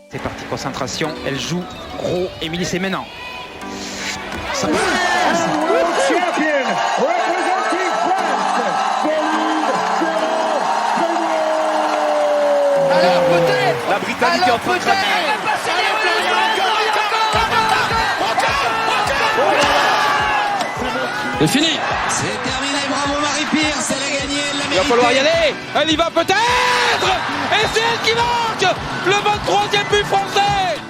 C'est parti, concentration, elle joue gros. Émilie, c'est maintenant. Ça And world champion representing France, Pauline Ferrand-Cagnon. Alors peut-être La Britannique est en train de craquer. elle va passer les C'est fini. C'est terminé, bravo Marie-Pierce, elle a gagné, elle l'a Il va mérité. falloir y aller. Elle y va peut-être. Et c'est elle qui marque le 23e but français.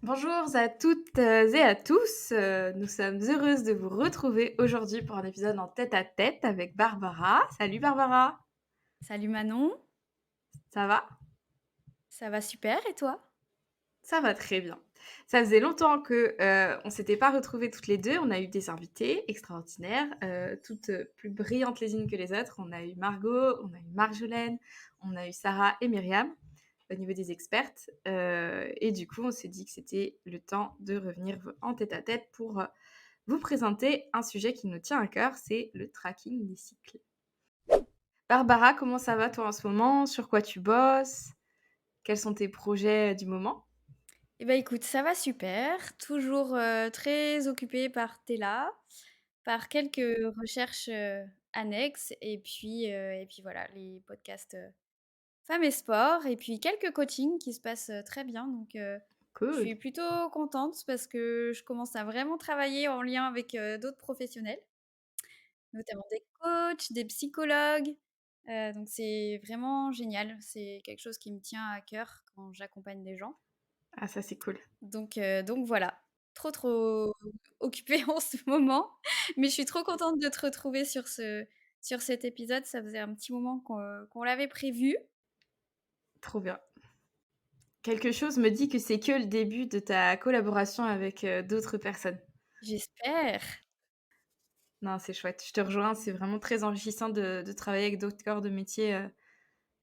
Bonjour à toutes et à tous, nous sommes heureuses de vous retrouver aujourd'hui pour un épisode en tête-à-tête avec Barbara. Salut Barbara, Salut Manon, ça va? ça va super et toi? Ça va très bien. Ça faisait longtemps que on s'était pas retrouvées toutes les deux, on a eu des invités extraordinaires, toutes plus brillantes les unes que les autres. On a eu Margot, on a eu Marjolaine, on a eu Sarah et Myriam au niveau des expertes. Et du coup, on s'est dit que c'était le temps de revenir en tête-à-tête pour vous présenter un sujet qui nous tient à cœur, c'est le tracking des cycles. Barbara, comment ça va toi en ce moment? Sur quoi tu bosses? Quels sont tes projets du moment? Eh ben écoute, ça va super, toujours très occupée par Tella, par quelques recherches annexes et puis voilà, les podcasts Femmes et Sport et puis quelques coachings qui se passent très bien. Donc je Cool. suis plutôt contente parce que je commence à vraiment travailler en lien avec d'autres professionnels, notamment des coachs, des psychologues. Donc c'est vraiment génial. C'est quelque chose qui me tient à cœur quand j'accompagne des gens. Ah, ça c'est cool. Donc voilà, trop occupée en ce moment, mais je suis trop contente de te retrouver sur cet épisode. Ça faisait un petit moment qu'on l'avait prévu. Trop bien. Quelque chose me dit que c'est que le début de ta collaboration avec d'autres personnes. J'espère. Non, c'est chouette. Je te rejoins. C'est vraiment très enrichissant de travailler avec d'autres corps de métier,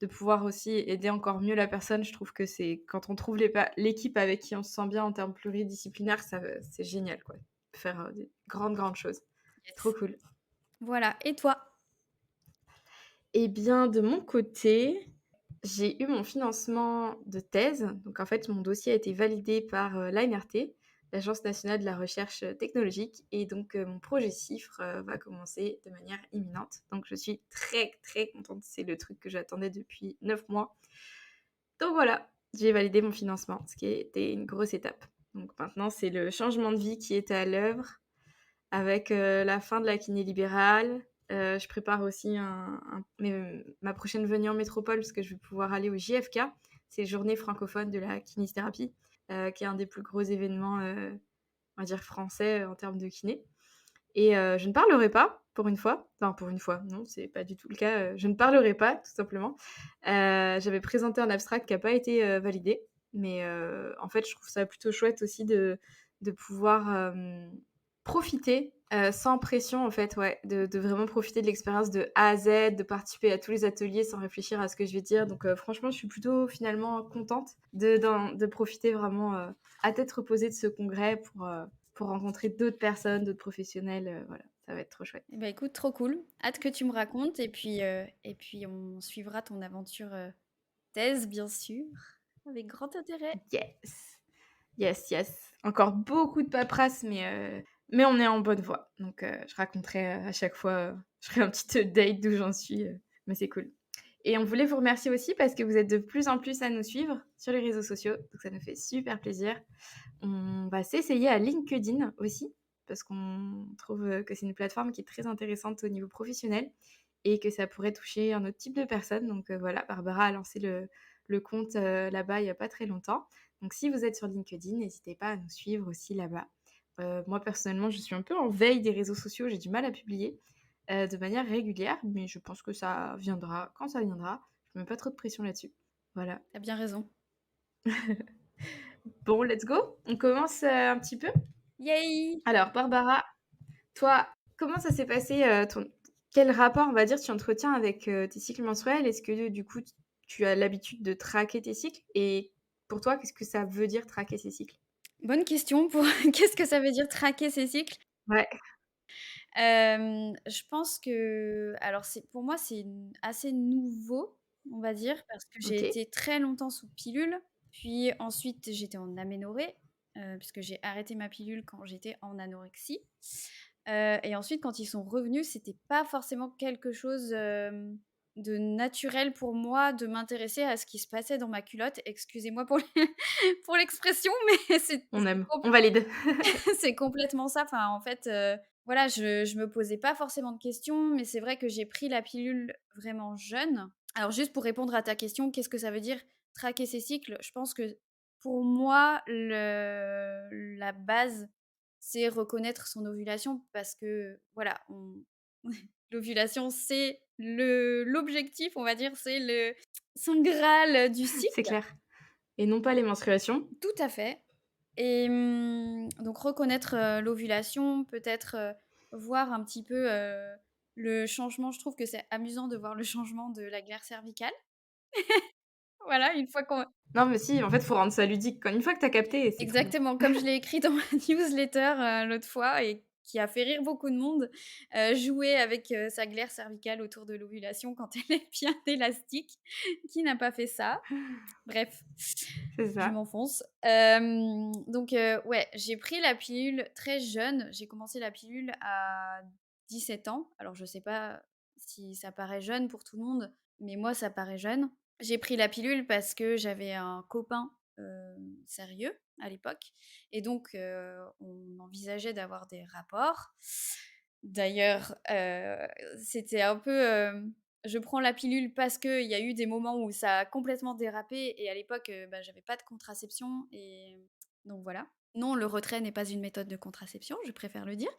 de pouvoir aussi aider encore mieux la personne. Je trouve que c'est quand on trouve l'équipe avec qui on se sent bien en termes pluridisciplinaires, c'est génial, quoi. Faire des grandes choses. Yes. Trop cool. Voilà, et toi? Eh bien, de mon côté, j'ai eu mon financement de thèse. Donc, en fait, mon dossier a été validé par l'ANRT, l'Agence nationale de la recherche technologique. Et donc, mon projet CIFRE va commencer de manière imminente. Donc, je suis très contente. C'est le truc que j'attendais depuis 9 mois. Donc, voilà, j'ai validé mon financement, ce qui était une grosse étape. Donc, maintenant, c'est le changement de vie qui est à l'œuvre avec la fin de la kiné libérale. Je prépare aussi ma prochaine venue en métropole parce que je vais pouvoir aller au JFK. C'est les Journées francophones de la kinésithérapie, qui est un des plus gros événements, on va dire français en termes de kiné. Et je ne parlerai pas pour une fois. Enfin, pour une fois, non, c'est pas du tout le cas. Je ne parlerai pas, tout simplement. J'avais présenté un abstract qui n'a pas été validé. Mais en fait, je trouve ça plutôt chouette aussi de pouvoir profiter sans pression, en fait, ouais, de vraiment profiter de l'expérience de A à Z, de participer à tous les ateliers sans réfléchir à ce que je vais dire. Donc, franchement, je suis plutôt finalement contente de profiter vraiment à tête reposée de ce congrès pour rencontrer d'autres personnes, d'autres professionnels. Voilà, ça va être trop chouette. Eh ben écoute, trop cool. Hâte que tu me racontes et puis on suivra ton aventure thèse, bien sûr, avec grand intérêt. Yes. Encore beaucoup de paperasse, mais on est en bonne voie. Donc, je raconterai à chaque fois, je ferai un petit update d'où j'en suis, mais c'est cool. Et on voulait vous remercier aussi parce que vous êtes de plus en plus à nous suivre sur les réseaux sociaux, donc ça nous fait super plaisir. On va s'essayer à LinkedIn aussi, parce qu'on trouve que c'est une plateforme qui est très intéressante au niveau professionnel et que ça pourrait toucher un autre type de personnes. Donc voilà, Barbara a lancé le compte là-bas il n'y a pas très longtemps. Donc si vous êtes sur LinkedIn, n'hésitez pas à nous suivre aussi là-bas. Moi personnellement, je suis un peu en veille des réseaux sociaux, j'ai du mal à publier de manière régulière, mais je pense que ça viendra quand ça viendra. Je ne mets pas trop de pression là-dessus. Voilà. T'as bien raison. Bon, let's go. On commence un petit peu. Yay! Alors, Barbara, toi, comment ça s'est passé quel rapport, on va dire, tu entretiens avec tes cycles menstruels? Est-ce que du coup, tu as l'habitude de traquer tes cycles? Et pour toi, qu'est-ce que ça veut dire traquer ces cycles? Bonne question pour qu'est-ce que ça veut dire traquer ces cycles? Ouais, Je pense que alors pour moi, c'est assez nouveau, on va dire, parce que j'ai OK. été très longtemps sous pilule, puis ensuite j'étais en aménorrhée, puisque j'ai arrêté ma pilule quand j'étais en anorexie, et ensuite quand ils sont revenus, c'était pas forcément quelque chose, de naturel pour moi de m'intéresser à ce qui se passait dans ma culotte. Excusez-moi pour pour l'expression, mais On aime, on valide. c'est complètement ça. Enfin, en fait, voilà, je me posais pas forcément de questions, mais c'est vrai que j'ai pris la pilule vraiment jeune. Alors juste pour répondre à ta question, qu'est-ce que ça veut dire traquer ses cycles? Je pense que pour moi, la base, c'est reconnaître son ovulation parce que voilà, l'ovulation, c'est l'objectif, on va dire, c'est le saint graal du C'est cycle. clair et non pas les menstruations. Tout à fait. Et donc reconnaître, l'ovulation, peut-être, voir un petit peu, le changement. Je trouve que c'est amusant de voir le changement de la glaire cervicale. Voilà, une fois qu'on Non, mais si, en fait, faut rendre ça ludique. Quand une fois que tu as capté, c'est trop bien. exactement, comme je l'ai écrit dans ma newsletter, l'autre fois et qui a fait rire beaucoup de monde, jouer avec, sa glaire cervicale autour de l'ovulation quand elle est bien élastique. Qui n'a pas fait ça? Bref, C'est je ça. m'enfonce. Donc ouais, j'ai pris la pilule très jeune. J'ai commencé la pilule à 17 ans. Alors je sais pas si ça paraît jeune pour tout le monde, mais moi ça paraît jeune. J'ai pris la pilule parce que j'avais un copain, sérieux à l'époque et donc on envisageait d'avoir des rapports. D'ailleurs, c'était un peu, je prends la pilule parce qu'il y a eu des moments où ça a complètement dérapé et à l'époque, bah, j'avais pas de contraception et donc voilà. Non, le retrait n'est pas une méthode de contraception, je préfère le dire.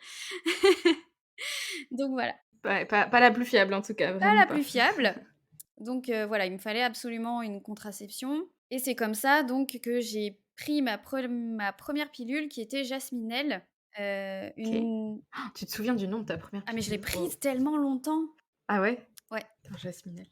Donc voilà, Ouais, pas la plus fiable en tout cas, pas vraiment la pas. plus fiable. Donc voilà, il me fallait absolument une contraception et c'est comme ça donc que j'ai pris ma première pilule qui était Jasminelle, OK. une Tu te souviens du nom de ta première ah mais je l'ai pilule? Waouh. prise tellement longtemps! Ah ouais? Ouais. Attends, Jasminelle.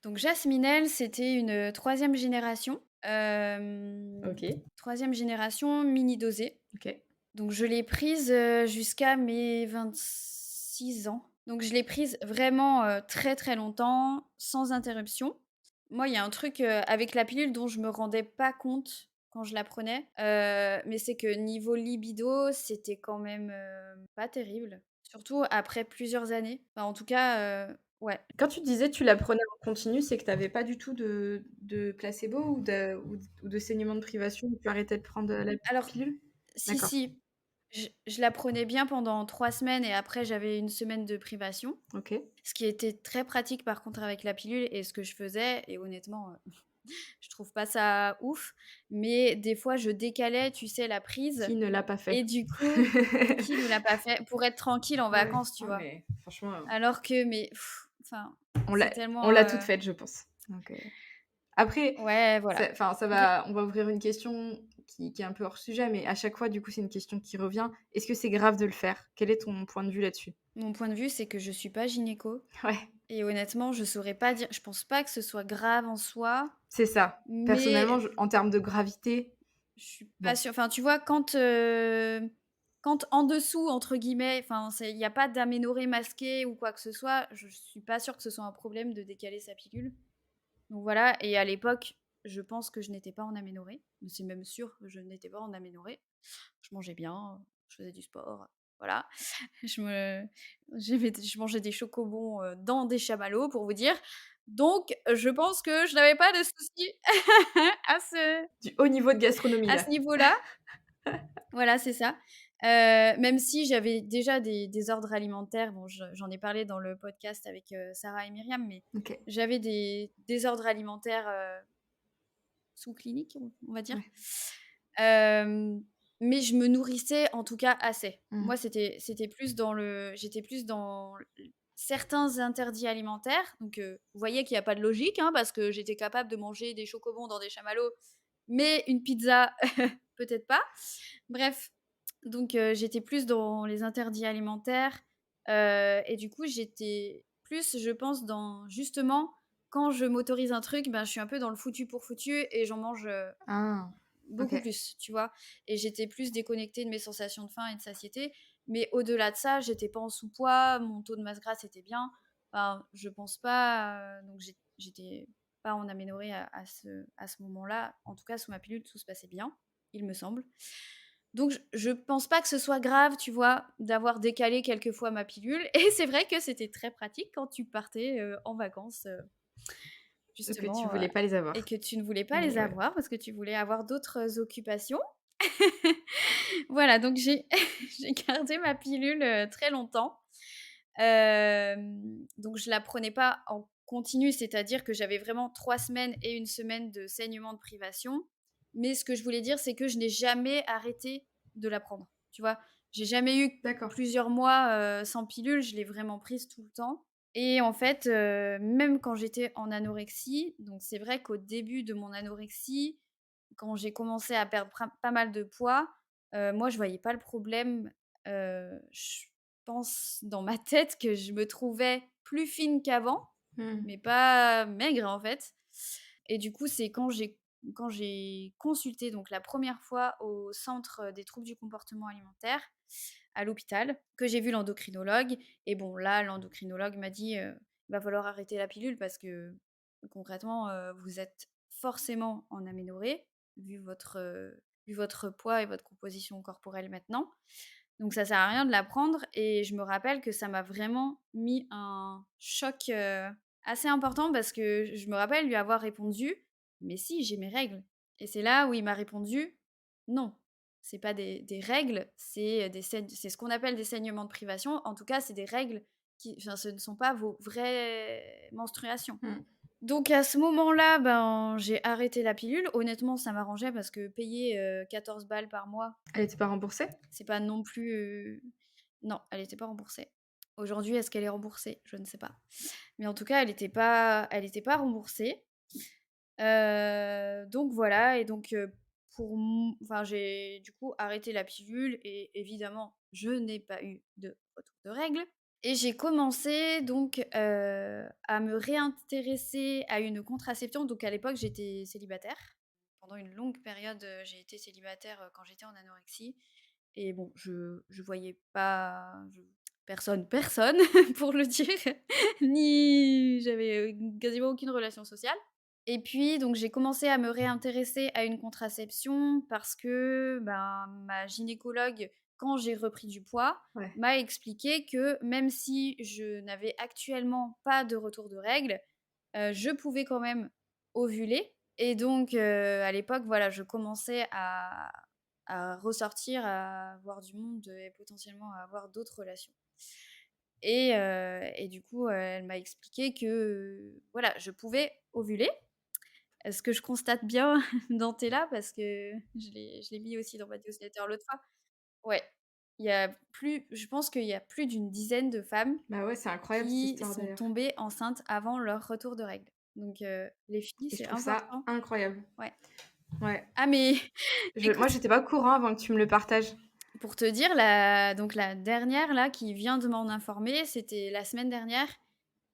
Donc Jasminelle, c'était une, 3e génération, OK, 3e génération mini dosée. OK. Donc je l'ai prise, jusqu'à mes 26 ans. Donc je l'ai prise vraiment, très, très longtemps, sans interruption. Moi, il y a un truc, avec la pilule dont je me rendais pas compte quand je la prenais, mais c'est que niveau libido, c'était quand même, pas terrible. Surtout après plusieurs années. Enfin en tout cas, ouais. Quand tu disais tu la prenais en continu, c'est que tu avais pas du tout de placebo ou de saignement de privation où tu arrêtais de prendre, la Alors pilule? si, D'accord, si, je la prenais bien pendant 3 semaines et après j'avais une semaine de privation. OK. Ce qui était très pratique par contre avec la pilule et ce que je faisais et honnêtement, je trouve pas ça ouf, mais des fois je décalais, tu sais, la prise Qui ne l'a pas fait? et du coup qui ne l'a pas fait? Pour être tranquille en Ouais, vacances, tu ouais, vois? mais franchement, Alors que mais enfin, on c'est l'a on tellement, l'a toute faite, je pense. Donc, après, ouais, voilà. enfin, Après on va ouvrir une question qui est un peu hors sujet, mais à chaque fois, du coup, c'est une question qui revient. Est-ce que c'est grave de le faire? Quel est ton point de vue là-dessus? mon point de vue, c'est que je suis pas gynéco Ouais, et honnêtement, je saurais pas dire je pense pas que ce soit grave en soi, c'est ça. Personnellement, mais en termes de gravité, je suis pas bon, sûre. Enfin, tu vois, quand «en dessous» entre guillemets, enfin, il y a pas d'aménorrhée masquée ou quoi que ce soit, je suis pas sûre que ce soit un problème de décaler sa pilule. Donc voilà et à l'époque, je pense que je n'étais pas en aménorrhée. C'est même sûr que je n'étais pas en aménorrhée. Je mangeais bien, je faisais du sport, voilà. Je me je mangeais des chocobons, dans des chamallows pour vous dire. Donc je pense que je n'avais pas de soucis à ce du haut niveau de gastronomie, à là. ce niveau-là. Voilà, c'est ça. Même si j'avais déjà des désordres alimentaires, bon, j'en ai parlé dans le podcast avec, Sarah et Myriam, mais OK, j'avais des désordres alimentaires, sous-cliniques, on va dire. ouais. Mais je me nourrissais en tout cas assez. Mmh. Moi, c'était plus dans le j'étais plus dans l certains interdits alimentaires, donc vous voyez qu'il y a pas de logique, hein, parce que j'étais capable de manger des chocobons dans des chamallows, mais une pizza, peut-être pas. Bref, donc j'étais plus dans les interdits alimentaires, et du coup, j'étais plus, je pense, dans justement, quand je m'autorise un truc, ben, je suis un peu dans le foutu pour foutu et j'en mange, Ah! beaucoup OK. plus, tu vois? Et j'étais plus déconnectée de mes sensations de faim et de satiété. Mais au-delà de ça, j'étais pas en sous-poids, mon taux de masse grasse était bien. Enfin, je pense pas, donc j'étais pas en aménorrhée à ce moment-là. En tout cas, sous ma pilule, tout se passait bien, il me semble. Donc je pense pas que ce soit grave, tu vois, d'avoir décalé quelques fois ma pilule. Et c'est vrai que c'était très pratique quand tu partais en vacances, Que tu justement, voulais pas les et avoir. que tu ne voulais pas Mais les ouais. avoir parce que tu voulais avoir d'autres occupations. Voilà, donc j'ai j'ai gardé ma pilule très longtemps. Donc je la prenais pas en continu, c'est-à-dire que j'avais vraiment 3 semaines et une semaine de saignement de privation. Mais ce que je voulais dire, c'est que je n'ai jamais arrêté de la prendre. Tu vois, j'ai jamais eu D'accord. plusieurs mois sans pilule, je l'ai vraiment prise tout le temps. Et en fait, même quand j'étais en anorexie, donc c'est vrai qu'au début de mon anorexie, quand j'ai commencé à perdre pas mal de poids, moi je voyais pas le problème. Je pense dans ma tête que je me trouvais plus fine qu'avant, Mmh. mais pas maigre en fait. Et du coup, c'est quand j'ai consulté donc la première fois au centre des troubles du comportement alimentaire à l'hôpital que j'ai vu l'endocrinologue. Et bon, là, l'endocrinologue m'a dit il va falloir arrêter la pilule parce que concrètement, vous êtes forcément en aménorrhée vu votre poids et votre composition corporelle maintenant. Donc ça sert à rien de la prendre. Et je me rappelle que ça m'a vraiment mis un choc assez important parce que je me rappelle lui avoir répondu mais si, j'ai mes règles. Et c'est là où il m'a répondu non, c'est pas des règles, c'est ce qu'on appelle des saignements de privation. En tout cas, c'est des règles enfin, ce ne sont pas vos vraies menstruations. Mmh. Donc à ce moment-là, ben, j'ai arrêté la pilule. Honnêtement, ça m'arrangeait parce que payer 14 balles par mois, Elle était pas remboursée? c'est pas non plus. Non, elle n'était pas remboursée. Aujourd'hui, est-ce qu'elle est remboursée? Je ne sais pas. Mais en tout cas, elle était pas remboursée. Donc voilà. Et donc enfin, j'ai du coup arrêté la pilule et évidemment, je n'ai pas eu de retour de règles. Et j'ai commencé donc à me réintéresser à une contraception. Donc à l'époque, j'étais célibataire. Pendant une longue période, j'ai été célibataire quand j'étais en anorexie. Et bon, je voyais pas personne pour le dire, ni j'avais quasiment aucune relation sociale. Et puis donc j'ai commencé à me réintéresser à une contraception parce que, ben, ma gynécologue, quand j'ai repris du poids, Ouais. m'a expliqué que même si je n'avais actuellement pas de retour de règles, je pouvais quand même ovuler. Et donc à l'époque, voilà, je commençais à ressortir, à voir du monde et potentiellement à avoir d'autres relations. Et du coup, elle m'a expliqué que, voilà, je pouvais ovuler. Ce que je constate bien dans tes là, parce que je l'ai mis aussi dans ma newsletter l'autre fois. Ouais, je pense qu'il y a plus d'une dizaine de femmes Bah ouais, c'est incroyable cette qui histoire sont d'ailleurs. tombées enceintes avant leur retour de règles. Donc les filles, Et je c'est trouve ça important. incroyable. Ouais. Ouais. Ah mais Moi, écoute, j'étais pas au courant avant que tu me le partages. pour te dire, donc la dernière là qui vient de m'en informer, c'était la semaine dernière.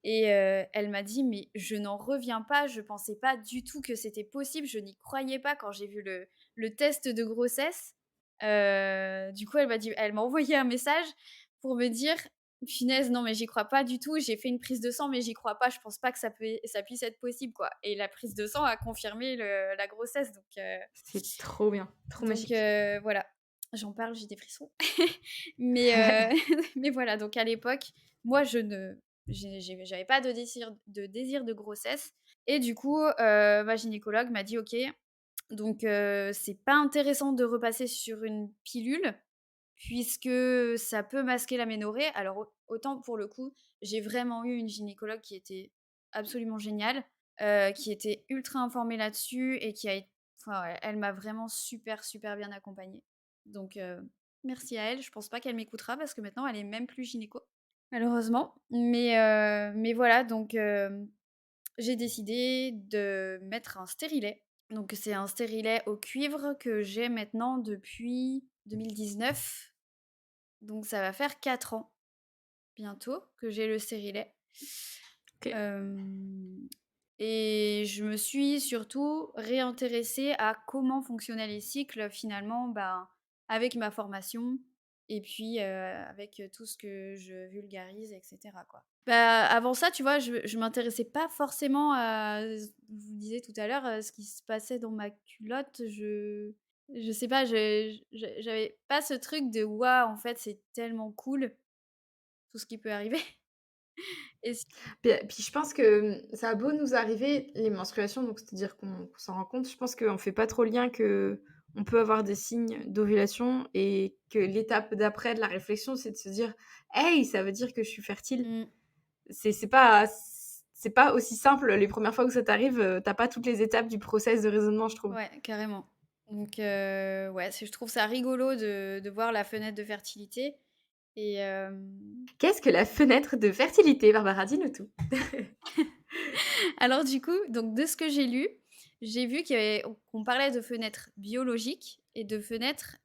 Et elle m'a dit: «Mais je n'en reviens pas, je pensais pas du tout que c'était possible, je n'y croyais pas quand j'ai vu le test de grossesse». Du coup, elle m'a envoyé un message pour me dire: «Punaise, non mais j'y crois pas du tout, j'ai fait une prise de sang mais j'y crois pas, je pense pas que ça puisse être possible, quoi». Et la prise de sang a confirmé la grossesse. C'est trop bien, trop magique. Voilà, j'en parle, j'ai des frissons. Mais mais voilà, donc à l'époque, moi j'avais pas de désir de grossesse. Et du coup, ma gynécologue m'a dit: «OK, donc c'est pas intéressant de repasser sur une pilule puisque ça peut masquer l'aménorrhée». Alors autant pour le coup, j'ai vraiment eu une gynécologue qui était absolument géniale, qui était ultra informée là-dessus et enfin, elle m'a vraiment super, super bien accompagnée. Donc merci à elle. Je pense pas qu'elle m'écoutera parce que maintenant elle est même plus gynéco, malheureusement. Mais voilà, donc j'ai décidé de mettre un stérilet. Donc c'est un stérilet au cuivre que j'ai maintenant depuis 2019. Donc ça va faire 4 ans bientôt que j'ai le stérilet. OK. Hem Et je me suis surtout réintéressée à comment fonctionnaient les cycles finalement, ben, avec ma formation et puis, avec, tout ce que je vulgarise et cetera, quoi. Bah, avant ça, tu vois, je m'intéressais pas forcément à je vous disais tout à l'heure, ce qui se passait dans ma culotte. Je sais pas, j'avais pas ce truc de: «Waouh, en fait, c'est tellement cool, tout ce qui peut arriver» et c Puis je pense que, ça a beau nous arriver, les menstruations, donc c'est-à-dire qu'on s'en rend compte, je pense qu'on fait pas trop le lien qu'on peut avoir des signes d'ovulation et que l'étape d'après de la réflexion, c'est de se dire: «Hey, ça veut dire que je suis fertile». mmh, C'est pas aussi simple les premières fois que ça t'arrive, tu pas toutes les étapes du process de raisonnement, je trouve. ouais, carrément. Donc ouais, je trouve ça rigolo de voir la fenêtre de fertilité et Qu'est-ce que la fenêtre de fertilité, Barbara? Dis-nous tout. alors du coup, donc de ce que j'ai lu, j'ai vu qu'on parlait de fenêtre biologique et de fenêtre,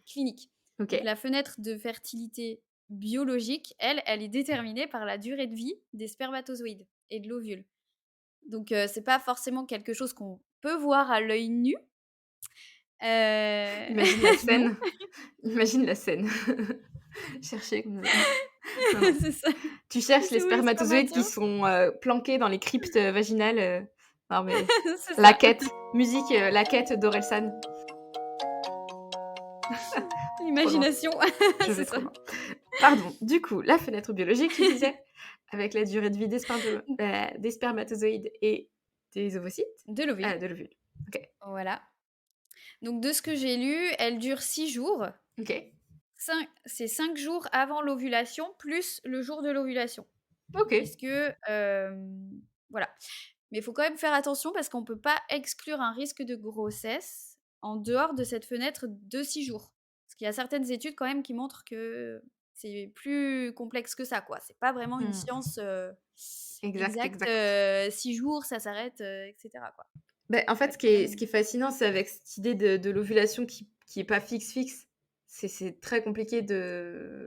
clinique. Donc OK. la fenêtre de fertilité biologique, elle est déterminée par la durée de vie des spermatozoïdes et de l'ovule. Donc c'est pas forcément quelque chose qu'on peut voir à l'œil nu, Imagine la non, scène. Imagine la scène. Chercher comme ça. Non, non. c'est ça. Tu cherches les C'est où les spermatozoïdes qui spermatos? sont, planqués dans les cryptes, vaginales, non mais C'est la ça. quête, musique, la quête d'Orelsan. Trop loin, L'imagination, je c'est vais ça. trop loin. Pardon, du coup, la fenêtre biologique, tu disais? Avec la durée de vie des spermatozoïdes et des ovocytes? De l'ovule, Ah, de l'ovule. OK. voilà. Donc de ce que j'ai lu, elle dure 6 jours. OK. C'est 5 jours avant l'ovulation, plus le jour de l'ovulation. OK. Puisque, voilà. Mais il faut quand même faire attention parce qu'on ne peut pas exclure un risque de grossesse en dehors de cette fenêtre de 6 jours. Parce qu'il y a certaines études quand même qui montrent que c'est plus complexe que ça, quoi. C'est pas vraiment une Mmh. science, Exact, exacte, exact. 6 jours, ça s'arrête, et cetera, quoi. Beh, en Faut fait, être quand ce même qui est fascinant, c'est avec cette idée de l'ovulation qui est pas fixe. C'est très compliqué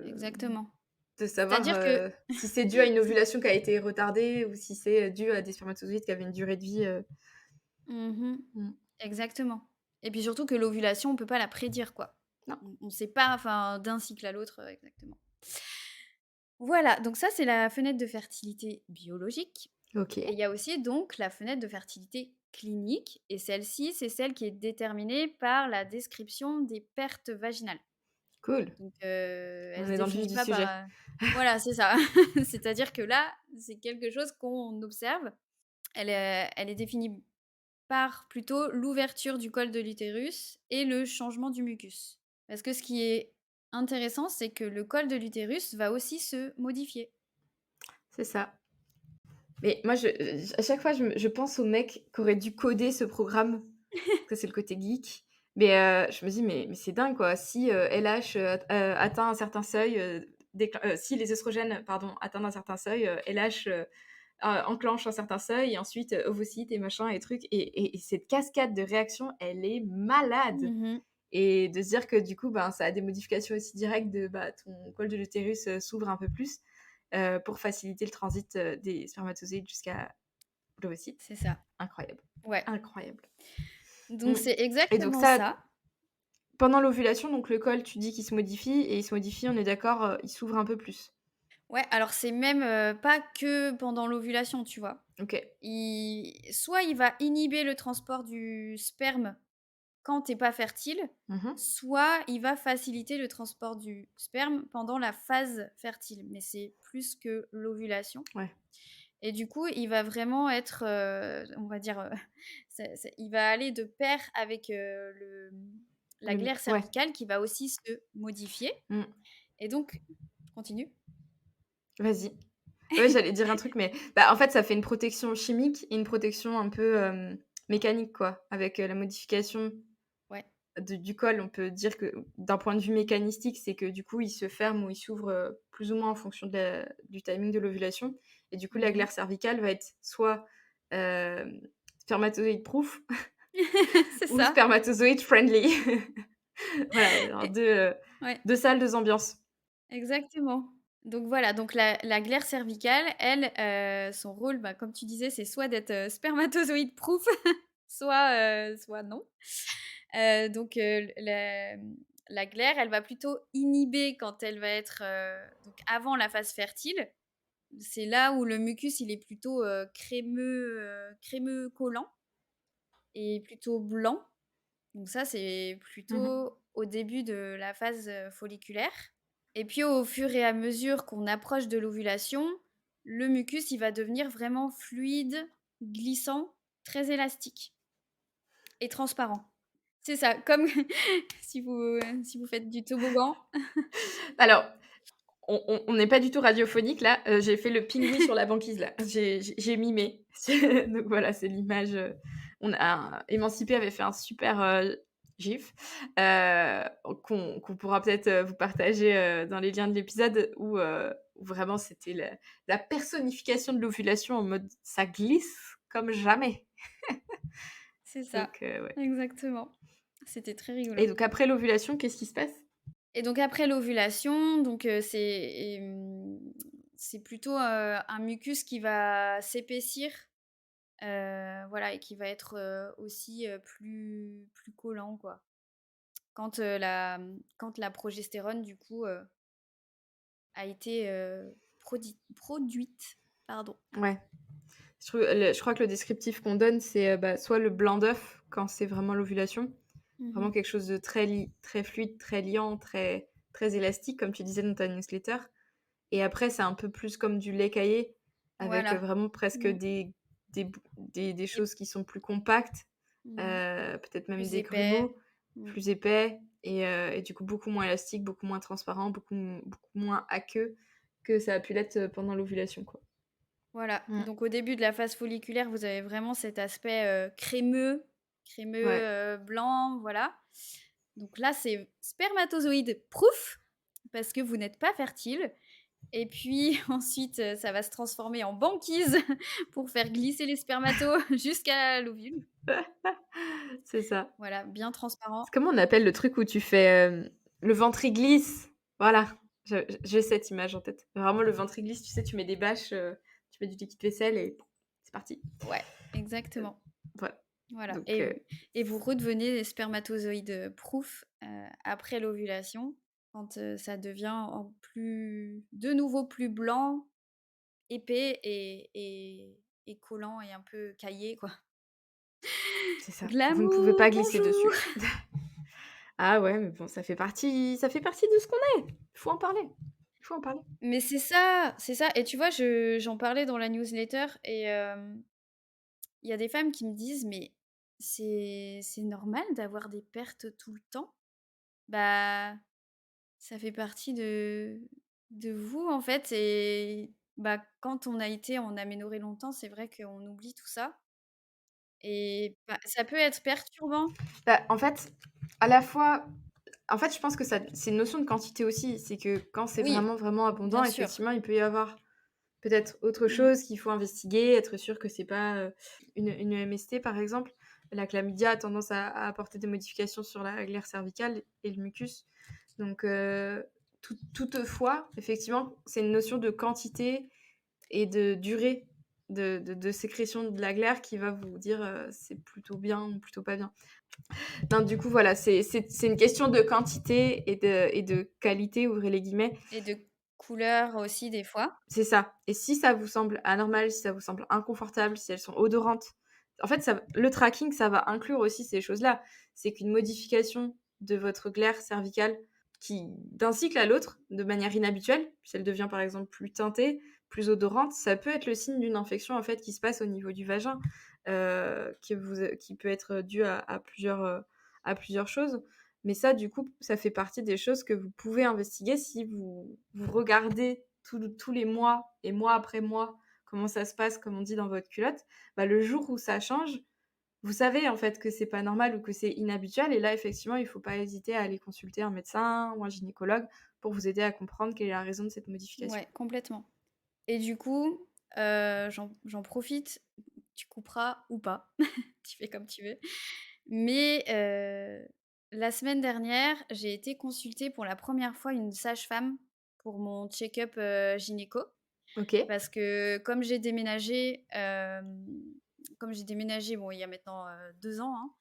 exactement. de savoir, C'est-à-dire que si c'est dû à une ovulation qui a été retardée ou si c'est, dû à des spermatozoïdes qui avaient une durée de vie, mmh mmh, exactement. Et puis surtout que l'ovulation, on peut pas la prédire, quoi. non. On sait pas, enfin, d'un cycle à l'autre, exactement. Voilà, donc ça, c'est la fenêtre de fertilité biologique et OK, il y a aussi donc la fenêtre de fertilité clinique et celle-ci, c'est celle qui est déterminée par la description des pertes vaginales. cool. Donc elle On se est dans le vif définit du pas par, sujet. voilà, c'est ça. C'est-à-dire que là, c'est quelque chose qu'on observe. Elle est définie par plutôt l'ouverture du col de l'utérus et le changement du mucus. Parce que ce qui est intéressant, c'est que le col de l'utérus va aussi se modifier. C'est ça. Mais moi, à chaque fois, je pense aux mecs qui auraient dû coder ce programme. Ça, c'est le côté geek. Mais je me dis: «Mais c'est dingue, quoi». Si, LH, atteint un certain seuil, si les oestrogènes, pardon, atteignent un certain seuil, LH, enclenche un certain seuil et ensuite, ovocytes et machin et trucs et cette cascade de réactions, elle est malade Mmh. et de se dire que du coup, ben, ça a des modifications aussi directes de, bah, ton col de l'utérus, s'ouvre un peu plus, pour faciliter le transit, des spermatozoïdes jusqu'à l'ovocyte. C'est ça. Incroyable, Ouais. incroyable. Donc Mmh c'est et donc exactement ça, ça. pendant l'ovulation, donc le col, tu dis qu'il se modifie et il se modifie, on est d'accord, il s'ouvre un peu plus? Ouais, alors c'est même, pas que pendant l'ovulation, tu vois? OK. Soit il va inhiber le transport du sperme quand tu es pas fertile, Mmh. soit il va faciliter le transport du sperme pendant la phase fertile, mais c'est plus que l'ovulation Ouais. et du coup, il va vraiment être, on va dire, il va aller de pair avec, la glaire Ouais. cervicale qui va aussi se modifier Mmh. et donc continue. Vas-y. Ouais, j'allais dire un truc, mais bah, en fait, ça fait une protection chimique et une protection un peu, mécanique, quoi. Avec, la modification Ouais. du col, on peut dire que d'un point de vue mécanistique, c'est que du coup, il se ferme ou il s'ouvre, plus ou moins en fonction du timing de l'ovulation et du coup, la Mmh. glaire cervicale va être soit, hem, spermatozoïde proof C'est ou ça spermatozoïde friendly. Voilà, alors et 2 ouais. 2 salles, 2 ambiances. Exactement. Donc voilà, donc la glaire cervicale, elle, son rôle, bah, comme tu disais, c'est soit d'être, spermatozoïde proof, soit non. Donc la glaire, elle va plutôt inhiber quand elle va être, donc avant la phase fertile. C'est là où le mucus, il est plutôt, crémeux collant et plutôt blanc. Donc ça, c'est Mmh. plutôt au début de la phase, folliculaire. Et puis au fur et à mesure qu'on approche de l'ovulation, le mucus, il va devenir vraiment fluide, glissant, très élastique et transparent. C'est ça, comme si vous faites du toboggan. Alors, on n'est pas du tout radiophonique là, j'ai fait le pingouin sur la banquise là. J'ai mimé. Donc voilà, c'est l'image, on a Émancipé avait fait un super, gif, qu'on pourra peut-être, vous partager, dans les liens de l'épisode où vraiment c'était la personnification de l'ovulation en mode ça glisse comme jamais. C'est ça, Donc ouais. exactement. C'était très Et rigolo. donc après l'ovulation, qu'est-ce qui se passe? Et donc après l'ovulation, donc c'est plutôt, un mucus qui va s'épaissir, voilà et qui va être, aussi, plus collant quoi. Quand la progestérone du coup, a été, produite, pardon. Ouais. Je crois que le descriptif qu'on donne, c'est, bah, soit le blanc d'œuf quand c'est vraiment l'ovulation, vraiment Mmh. quelque chose de très fluide, très liant, très élastique, comme tu disais dans ta newsletter. Et après, c'est un peu plus comme du lait caillé avec, Voilà. vraiment presque Mmh. des Et choses qui sont plus compactes, mmh, peut-être même plus des épais. grumeaux, Mmh. plus épais et du coup beaucoup moins élastiques, beaucoup moins transparents, beaucoup moins aqueux que ça a pu l'être, pendant l'ovulation, quoi. Voilà, Mmh. donc au début de la phase folliculaire, vous avez vraiment cet aspect, crémeux, Ouais. blanc, voilà. Donc là, c'est spermatozoïde proof, parce que vous n'êtes pas fertile. Et puis ensuite, ça va se transformer en banquise pour faire glisser les spermatos jusqu'à l'ovule. C'est ça. Voilà, bien transparent. C'est comment on appelle le truc où tu fais, le ventriglisse? Voilà, j'ai cette image en tête. Vraiment le ventriglisse, tu sais, tu mets des bâches, tu mets du liquide vaisselle et c'est parti. Ouais, Heu, exactement. voilà, Voilà donc et vous redevenez spermatozoïde proof, après l'ovulation quand, ça devient de nouveau plus blanc, épais et collant et un peu caillé, quoi. c'est ça. Vous ne pouvez Glamour, pas glisser bonjour! dessus. Ah ouais, mais bon, ça fait partie de ce qu'on est. Il faut en parler. Il faut en parler. Mais c'est ça et tu vois, j'en parlais dans la newsletter et il y a des femmes qui me disent: «Mais c'est normal d'avoir des pertes tout le temps?» Bah, ça fait partie de vous, en fait et bah, quand on a été en aménorrhée longtemps, c'est vrai qu'on oublie tout ça et bah, ça peut être perturbant. Bah, en fait, à la fois je pense que ça c'est une notion de quantité aussi. C'est que quand c'est Oui, vraiment, vraiment abondant, bien sûr. effectivement, il peut y avoir peut-être autre Mmh. chose qu'il faut investiguer, être sûr que c'est pas, une MST par exemple. La chlamydia a tendance à apporter des modifications sur la glaire cervicale et le mucus. Donc toutefois, effectivement, c'est une notion de quantité et de durée de sécrétion de la glaire qui va vous dire, c'est plutôt bien ou plutôt pas bien. Non, du coup, voilà, c'est une question de quantité et de «qualité», ouvrez les guillemets. Et de couleur aussi des fois. C'est ça. Et si ça vous semble anormal, si ça vous semble inconfortable, si elles sont odorantes, en fait, le tracking, ça va inclure aussi ces choses-là. C'est qu'une modification de votre glaire cervicale d'un cycle à l'autre, de manière inhabituelle, si elle devient par exemple plus teintée, plus odorante, ça peut être le signe d'une infection en fait qui se passe au niveau du vagin, qui peut être due à plusieurs choses. Mais ça, du coup, ça fait partie des choses que vous pouvez investiguer si vous regardez tous les mois et mois après mois comment ça se passe, comme on dit dans votre culotte. Bah, le jour où ça change, vous savez en fait que c'est pas normal ou que c'est inhabituel et là effectivement il faut pas hésiter à aller consulter un médecin ou un gynécologue pour vous aider à comprendre quelle est la raison de cette modification. Ouais, complètement. Et du coup, j'en profite, tu couperas ou pas, tu fais comme tu veux. Mais la semaine dernière, j'ai été consulter pour la première fois une sage-femme pour mon check-up gynéco. OK. Parce que comme j'ai déménagé, bon, il y a maintenant 2 ans, hein,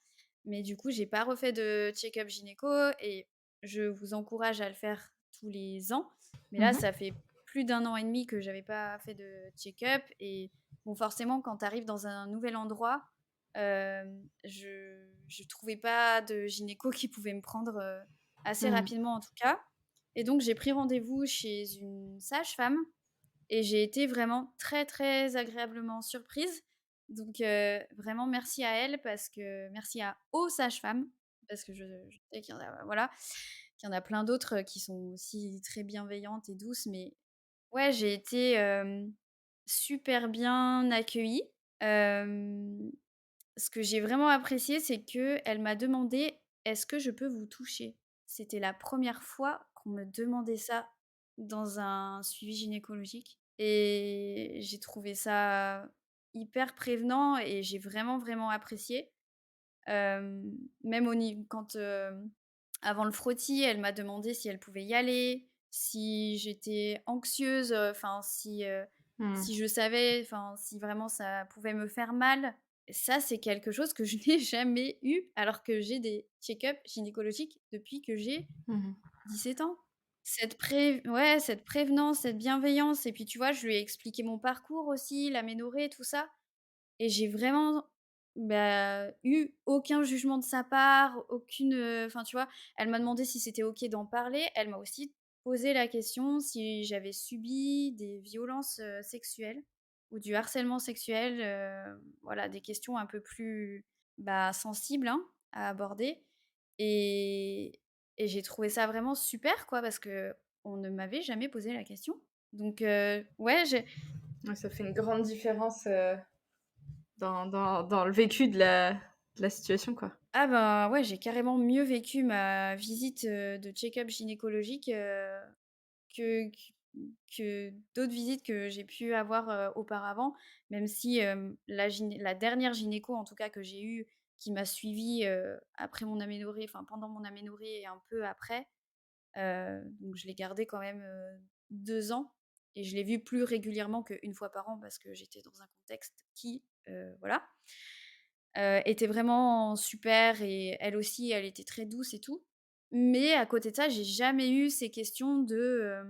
mais du coup, j'ai pas refait de check-up gynéco et je vous encourage à le faire tous les ans. Mais là, Mmh. ça fait plus d'1 an et demi que j'avais pas fait de check-up et bon, forcément, quand tu arrives dans un nouvel endroit, je trouvais pas de gynéco qui pouvait me prendre assez Mmh. rapidement en tout cas. Et donc, j'ai pris rendez-vous chez une sage-femme et j'ai été vraiment très, très agréablement surprise. Donc, vraiment merci à elle merci aux sages-femmes parce que je sais qu'il y en a, voilà, qu'il y en a plein d'autres qui sont aussi très bienveillantes et douces. Mais ouais, j'ai été, super bien accueillie. Hem, Ce que j'ai vraiment apprécié, c'est qu'elle m'a demandé: «Est-ce que je peux vous toucher?» C'était la première fois qu'on me demandait ça dans un suivi gynécologique et j'ai trouvé ça hyper prévenant et j'ai vraiment, vraiment apprécié. Même au niveau avant le frottis, elle m'a demandé si elle pouvait y aller, si j'étais anxieuse, enfin Mmh. si je savais, enfin si vraiment ça pouvait me faire mal. Ça, c'est quelque chose que je n'ai jamais eu alors que j'ai des check-up gynécologiques depuis que j'ai Mmh. 17 ans. Cette prévenance, cette bienveillance et puis tu vois, je lui ai expliqué mon parcours aussi, l'aménorrhée, tout ça. Et j'ai vraiment, bah, eu aucun jugement de sa part, aucune, enfin, tu vois? Elle m'a demandé si c'était OK d'en parler. Elle m'a aussi posé la question si j'avais subi des violences, sexuelles ou du harcèlement sexuel, voilà, des questions un peu plus, bah, sensibles, hein, à aborder et j'ai trouvé ça vraiment super, quoi, parce qu'on ne m'avait jamais posé la question. Donc ouais, j'ai Ouais, ça fait une grande différence, dans le vécu de la situation, quoi. Ah bah, ouais, j'ai carrément mieux vécu ma visite, de check-up gynécologique, que que d'autres visites que j'ai pu avoir, auparavant. Même si, la dernière gynéco en tout cas que j'ai eue, qui m'a suivie, après mon aménorrhée, enfin pendant mon aménorrhée et un peu après, donc je l'ai gardée quand même, 2 ans et je l'ai vue plus régulièrement qu'1 fois par an parce que j'étais dans un contexte qui, voilà. Était vraiment super et elle aussi, elle était très douce et tout. Mais à côté de ça, j'ai jamais eu ces questions de,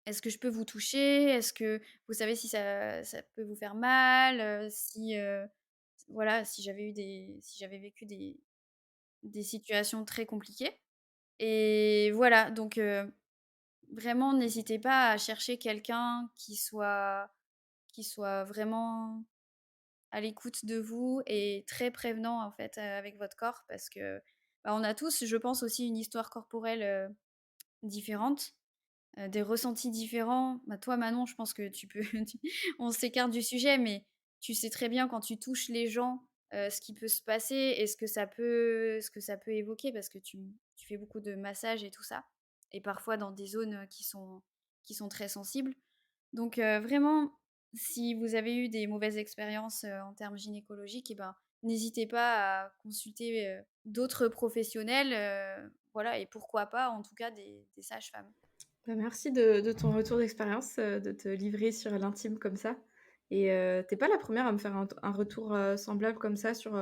«Est-ce que je peux vous toucher? Est-ce que vous savez si ça peut vous faire mal?» Si, voilà, si j'avais vécu des situations très compliquées et voilà, donc vraiment n'hésitez pas à chercher quelqu'un qui soit vraiment à l'écoute de vous et très prévenant en fait, avec votre corps parce que, bah, on a tous, je pense aussi une histoire corporelle, différente, des ressentis différents. Bah, toi Manon, je pense que tu peux on s'écarte du sujet, mais tu sais très bien quand tu touches les gens, ce qui peut se passer et ce que ça peut évoquer parce que tu fais beaucoup de massages et tout ça et parfois dans des zones, qui sont très sensibles. Donc vraiment, si vous avez eu des mauvaises expériences, en termes gynécologiques et ben, n'hésitez pas à consulter, d'autres professionnels, voilà et pourquoi pas en tout cas des sages-femmes. Bah, merci de ton retour d'expérience, de te livrer sur l'intime comme ça et tu pas la première à me faire un retour, semblable comme ça sur,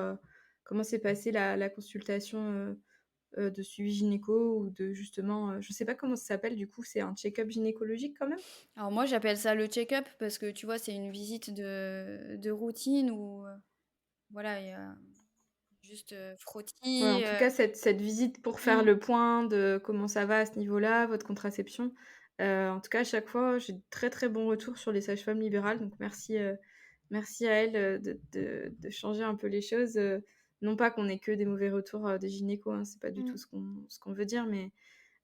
comment s'est passée la consultation, de suivi gynéco ou de justement, je sais pas comment ça s'appelle du coup, c'est un check-up gynécologique quand même? Alors moi, j'appelle ça le check-up parce que tu vois, c'est une visite de routine où, voilà, il y a juste, Ouais, en frottis, tout cas, cette visite pour faire mmh, le point de comment ça va à ce niveau-là, votre contraception. En tout cas, à chaque fois, j'ai de très, très bons retours sur les sages-femmes libérales, donc merci, merci à elles, de changer un peu les choses, non pas qu'on ait que des mauvais retours, des gynécos, hein, c'est pas du tout mmh, ce qu'on veut dire, mais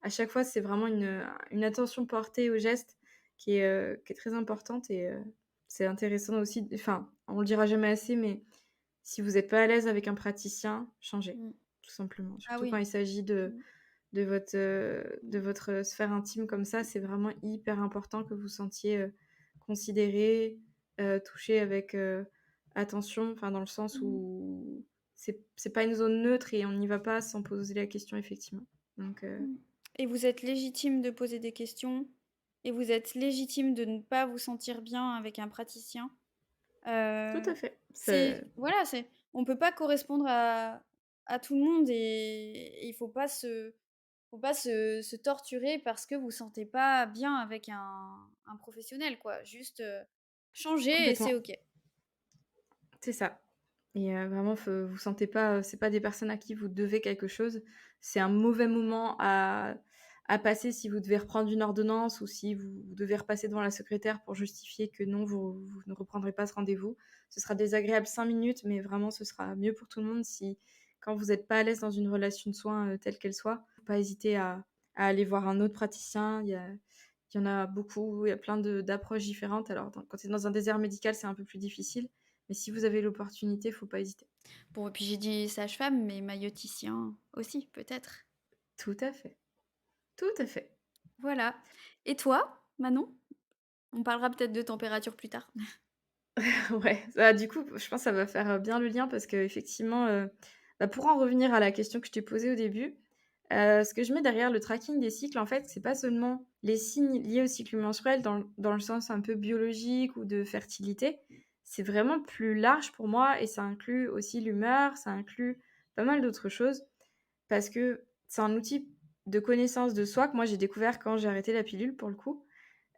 à chaque fois, c'est vraiment une attention portée au geste qui est très importante et c'est intéressant aussi enfin, on le dira jamais assez, mais si vous êtes pas à l'aise avec un praticien, changez, mmh. tout simplement. Ah Surtout quand oui. il s'agit Mmh, de mmh, votre, sphère intime comme ça, c'est vraiment hyper important que vous sentiez, considéré, touché avec, attention, enfin dans le sens mmh, où c'est pas une zone neutre et on n'y va pas sans poser la question effectivement. Donc mmh et vous êtes légitime de poser des questions. et vous êtes légitime de ne pas vous sentir bien avec un praticien. Tout Euh, à fait. voilà, on peut pas correspondre à tout le monde et il faut pas se torturer parce que vous sentez pas bien avec un professionnel, quoi. Juste changer et c'est Complètement, ok. c'est ça. Et vraiment, vous sentez pas, c'est pas des personnes à qui vous devez quelque chose. C'est un mauvais moment à passer si vous devez reprendre une ordonnance ou si vous devez repasser devant la secrétaire pour justifier que non, vous ne reprendrez pas ce rendez-vous. Ce sera désagréable 5 minutes, mais vraiment, ce sera mieux pour tout le monde si, quand vous n'êtes pas à l'aise dans une relation de soins, telle qu'elle soit, faut pas hésiter à aller voir un autre praticien. Il y en a beaucoup, il y a plein d'approches différentes. Alors, quand tu es dans un désert médical, c'est un peu plus difficile. Mais si vous avez l'opportunité, faut pas hésiter. Bon, et puis j'ai dit sage-femme, mais maïeuticien aussi, peut-être. Tout à fait. Tout à fait. Voilà. Et toi, Manon? On parlera peut-être de température plus tard. Ouais, bah, du coup, je pense que ça va faire, bien le lien parce qu'effectivement, bah, pour en revenir à la question que je t'ai posée au début, ce que je mets derrière le tracking des cycles, en fait, c'est pas seulement les signes liés au cycle menstruel dans le sens un peu biologique ou de fertilité. C'est vraiment plus large pour moi et ça inclut aussi l'humeur, ça inclut pas mal d'autres choses parce que c'est un outil de connaissance de soi que moi j'ai découvert quand j'ai arrêté la pilule pour le coup.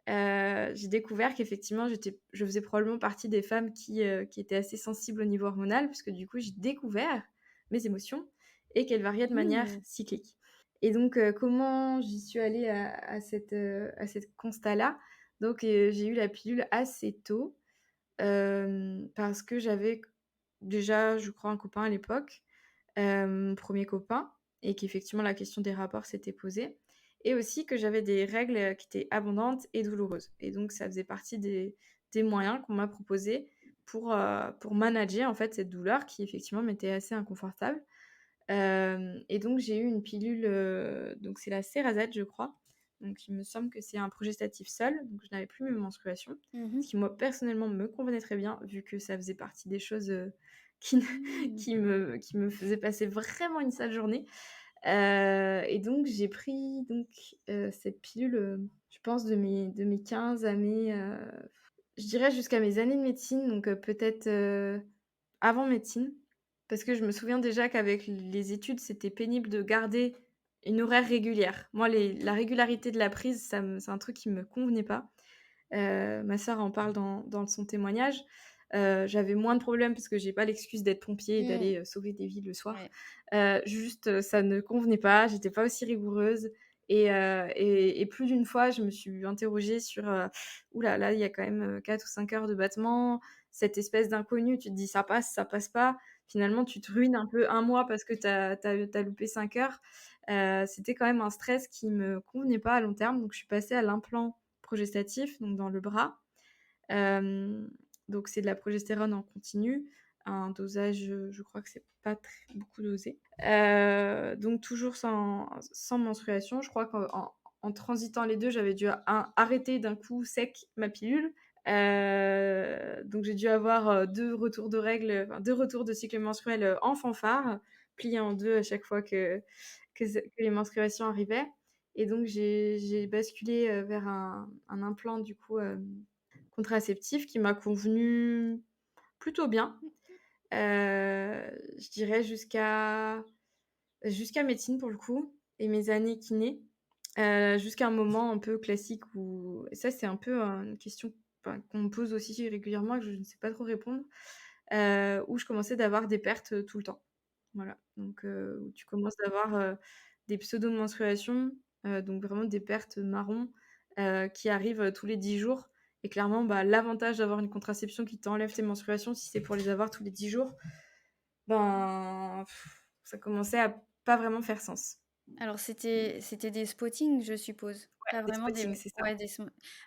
J'ai découvert qu'effectivement je faisais probablement partie des femmes qui étaient assez sensibles au niveau hormonal puisque du coup j'ai découvert mes émotions et qu'elles variaient de manière Mmh. cyclique. Et donc comment j'y suis allée à cet constat-là? Donc j'ai eu la pilule assez tôt, parce que j'avais déjà, je crois, un copain à l'époque, mon 1er copain et qu'effectivement la question des rapports s'était posée et aussi que j'avais des règles, qui étaient abondantes et douloureuses et donc ça faisait partie des moyens qu'on m'a proposés pour manager, en fait, cette douleur qui effectivement m'était assez inconfortable. Et donc j'ai eu une pilule, donc c'est la Cerazette, je crois. Donc il me semble que c'est un progestatif seul, donc je n'avais plus mes menstruations. Mmh. Ce qui moi personnellement me convenait très bien vu que ça faisait partie des choses, qui ne Mmh. qui me faisaient passer vraiment une sale journée. Et donc j'ai pris donc, cette pilule, je pense de mes 15 à je dirais jusqu'à mes années de médecine, donc peut-être, avant médecine. Parce que je me souviens déjà qu'avec les études, c'était pénible de garder une horaire régulière. Moi, la régularité de la prise, c'est un truc qui me convenait pas. Ma sœur en parle dans son témoignage. J'avais moins de problèmes parce que j'ai pas l'excuse d'être pompier et Mmh. d'aller, sauver des vies le soir. Ouais. Juste, ça ne convenait pas, j'étais pas aussi rigoureuse et plus d'une fois, je me suis interrogée sur, «Ouh là, il y a quand même, 4 ou 5 heures de battement». Cette espèce d'inconnu, tu te dis: ça passe pas». Finalement, tu te ruines un peu un mois parce que tu as loupé 5 heures. C'était quand même un stress qui me convenait pas à long terme, donc je suis passée à l'implant progestatif, donc dans le bras. Hem, donc c'est de la progestérone en continu, un dosage, je crois que c'est pas beaucoup dosé. Donc toujours sans menstruation. Je crois qu'en transitant les 2, j'avais dû arrêter d'un coup sec ma pilule. Donc j'ai dû avoir, 2 retours de règles, enfin 2 retours de cycle menstruel, en fanfare, pliés en 2 à chaque fois que les menstruations arrivaient et donc j'ai basculé, vers un implant du coup, contraceptif qui m'a convenu plutôt bien. Je dirais jusqu'à médecine pour le coup et mes années kiné, jusqu'à un moment un peu classique où et ça c'est un peu, une question, enfin, qu'on me pose aussi régulièrement et que je ne sais pas trop répondre, où je commençais d'avoir des pertes, tout le temps. Voilà, donc où tu commences à avoir, des pseudo-menstruations, donc vraiment des pertes marron, qui arrivent, tous les 10 jours et clairement, bah, l'avantage d'avoir une contraception qui t'enlève tes menstruations, si c'est pour les avoir tous les 10 jours, ben, ça commençait à pas vraiment faire sens. Alors c'était des spottings, je suppose? Pas Des vraiment spottings, c'est ça. ouais,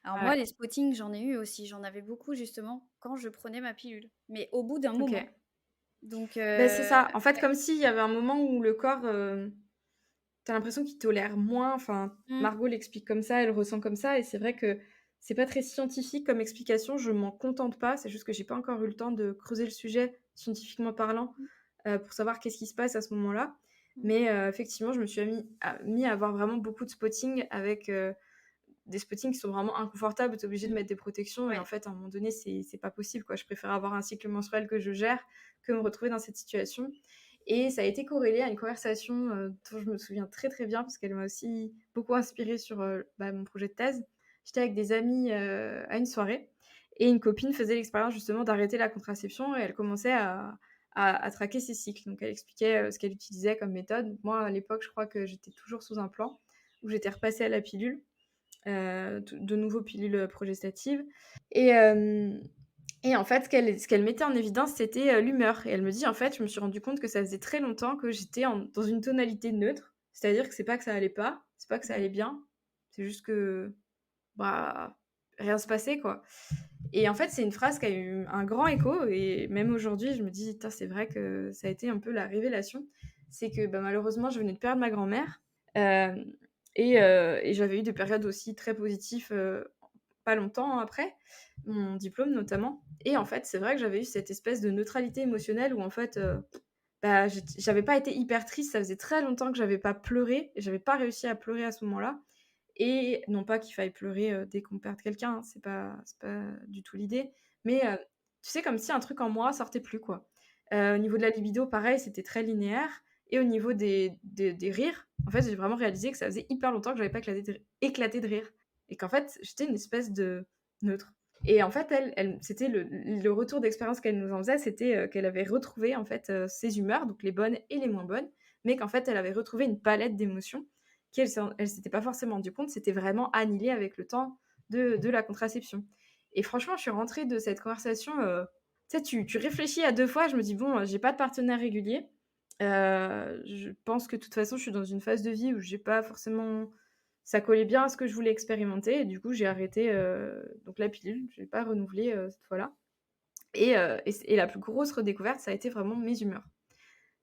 alors moi, Ouais, les spottings, j'en ai eu aussi. J'en avais beaucoup justement quand je prenais ma pilule, mais au bout d'un OK. moment. Donc Beh, c'est ça. En fait, ouais. comme s'il y avait un moment où le corps, tu l'impression qu'il tolère moins, enfin, Mmh. Margot l'explique comme ça, elle ressent comme ça et c'est vrai que c'est pas très scientifique comme explication, je m'en contente pas, c'est juste que j'ai pas encore eu le temps de creuser le sujet scientifiquement parlant, Mmh. pour savoir qu'est-ce qui se passe à ce moment-là. Mmh. Mais effectivement, je me suis mis à avoir vraiment beaucoup de spotting avec, des spottings qui sont vraiment inconfortables, tu es obligée de mettre des protections et Ouais. en fait, à un moment donné, c'est pas possible, quoi. Je préfère avoir un cycle menstruel que je gère que me retrouver dans cette situation et ça a été corrélé à une conversation, dont je me souviens très, très bien parce qu'elle m'a aussi beaucoup inspirée sur, mon projet de thèse. J'étais avec des amis, à une soirée et une copine faisait l'expérience justement d'arrêter la contraception et elle commençait à traquer ses cycles. Donc elle expliquait, ce qu'elle utilisait comme méthode. Moi, à l'époque, je crois que j'étais toujours sous un plan où j'étais repassée à la pilule, de nouveau pilule, progestative et hem et en fait, ce qu'elle mettait en évidence, c'était, l'humeur et elle me dit: «En fait, je me suis rendu compte que ça faisait très longtemps que j'étais dans une tonalité neutre». C'est-à-dire que c'est pas que ça allait pas, c'est pas que ça allait bien, c'est juste que, bah, rien se passait, quoi et en fait, c'est une phrase qui a eu un grand écho et même aujourd'hui, je me dis: «Putain, c'est vrai que ça a été un peu la révélation». C'est que, bah, malheureusement, je venais de perdre ma grand-mère, hem et j'avais eu des périodes aussi très positives, pas longtemps après, mon diplôme notamment et en fait, c'est vrai que j'avais eu cette espèce de neutralité émotionnelle où en fait, j'avais pas été hyper triste, ça faisait très longtemps que j'avais pas pleuré et j'avais pas réussi à pleurer à ce moment-là et non pas qu'il faille pleurer, dès qu'on perd quelqu'un, hein, c'est pas du tout l'idée, mais tu sais, comme si un truc en moi sortait plus, quoi. Au niveau de la libido, pareil, c'était très linéaire et au niveau des rires, en fait, j'ai vraiment réalisé que ça faisait hyper longtemps que j'avais pas éclaté de rire et qu'en fait, j'étais une espèce de neutre et en fait, elle c'était le retour d'expérience qu'elle nous en faisait, c'était, qu'elle avait retrouvé, en fait, ses humeurs, donc les bonnes et les moins bonnes, mais qu'en fait, elle avait retrouvé une palette d'émotions elle s'était pas forcément rendu compte, c'était vraiment annihilé avec le temps de la contraception. Et franchement, je suis rentrée de cette conversation, tu sais, tu réfléchis à 2 fois, je me dis: «Bon, j'ai pas de partenaire régulier». Je pense que de toute façon, je suis dans une phase de vie où j'ai pas forcément ça collait bien à ce que je voulais expérimenter et du coup, j'ai arrêté, donc la pilule, j'ai pas renouvelé, cette fois-là et la plus grosse redécouverte, ça a été vraiment mes humeurs.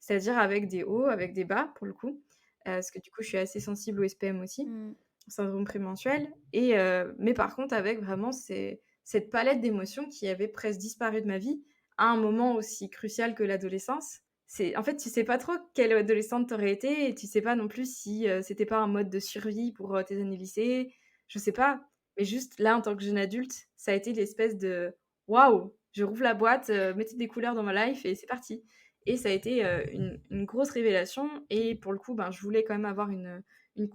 C'est-à-dire avec des hauts, avec des bas pour le coup, parce que du coup je suis assez sensible au SPM aussi, Mmh. au syndrome prémenstruel mais par contre avec vraiment cette palette d'émotions qui avait presque disparu de ma vie à un moment aussi crucial que l'adolescence. En fait, tu sais pas trop quelle adolescente tu aurais été et tu sais pas non plus si, c'était pas un mode de survie pour, tes années lycée, je sais pas. Mais juste là, en tant que jeune adulte, ça a été l'espèce de: «Waouh, je rouvre la boîte, mettez des couleurs dans ma life et c'est parti». Et ça a été, une grosse révélation et pour le coup, ben, je voulais quand même avoir une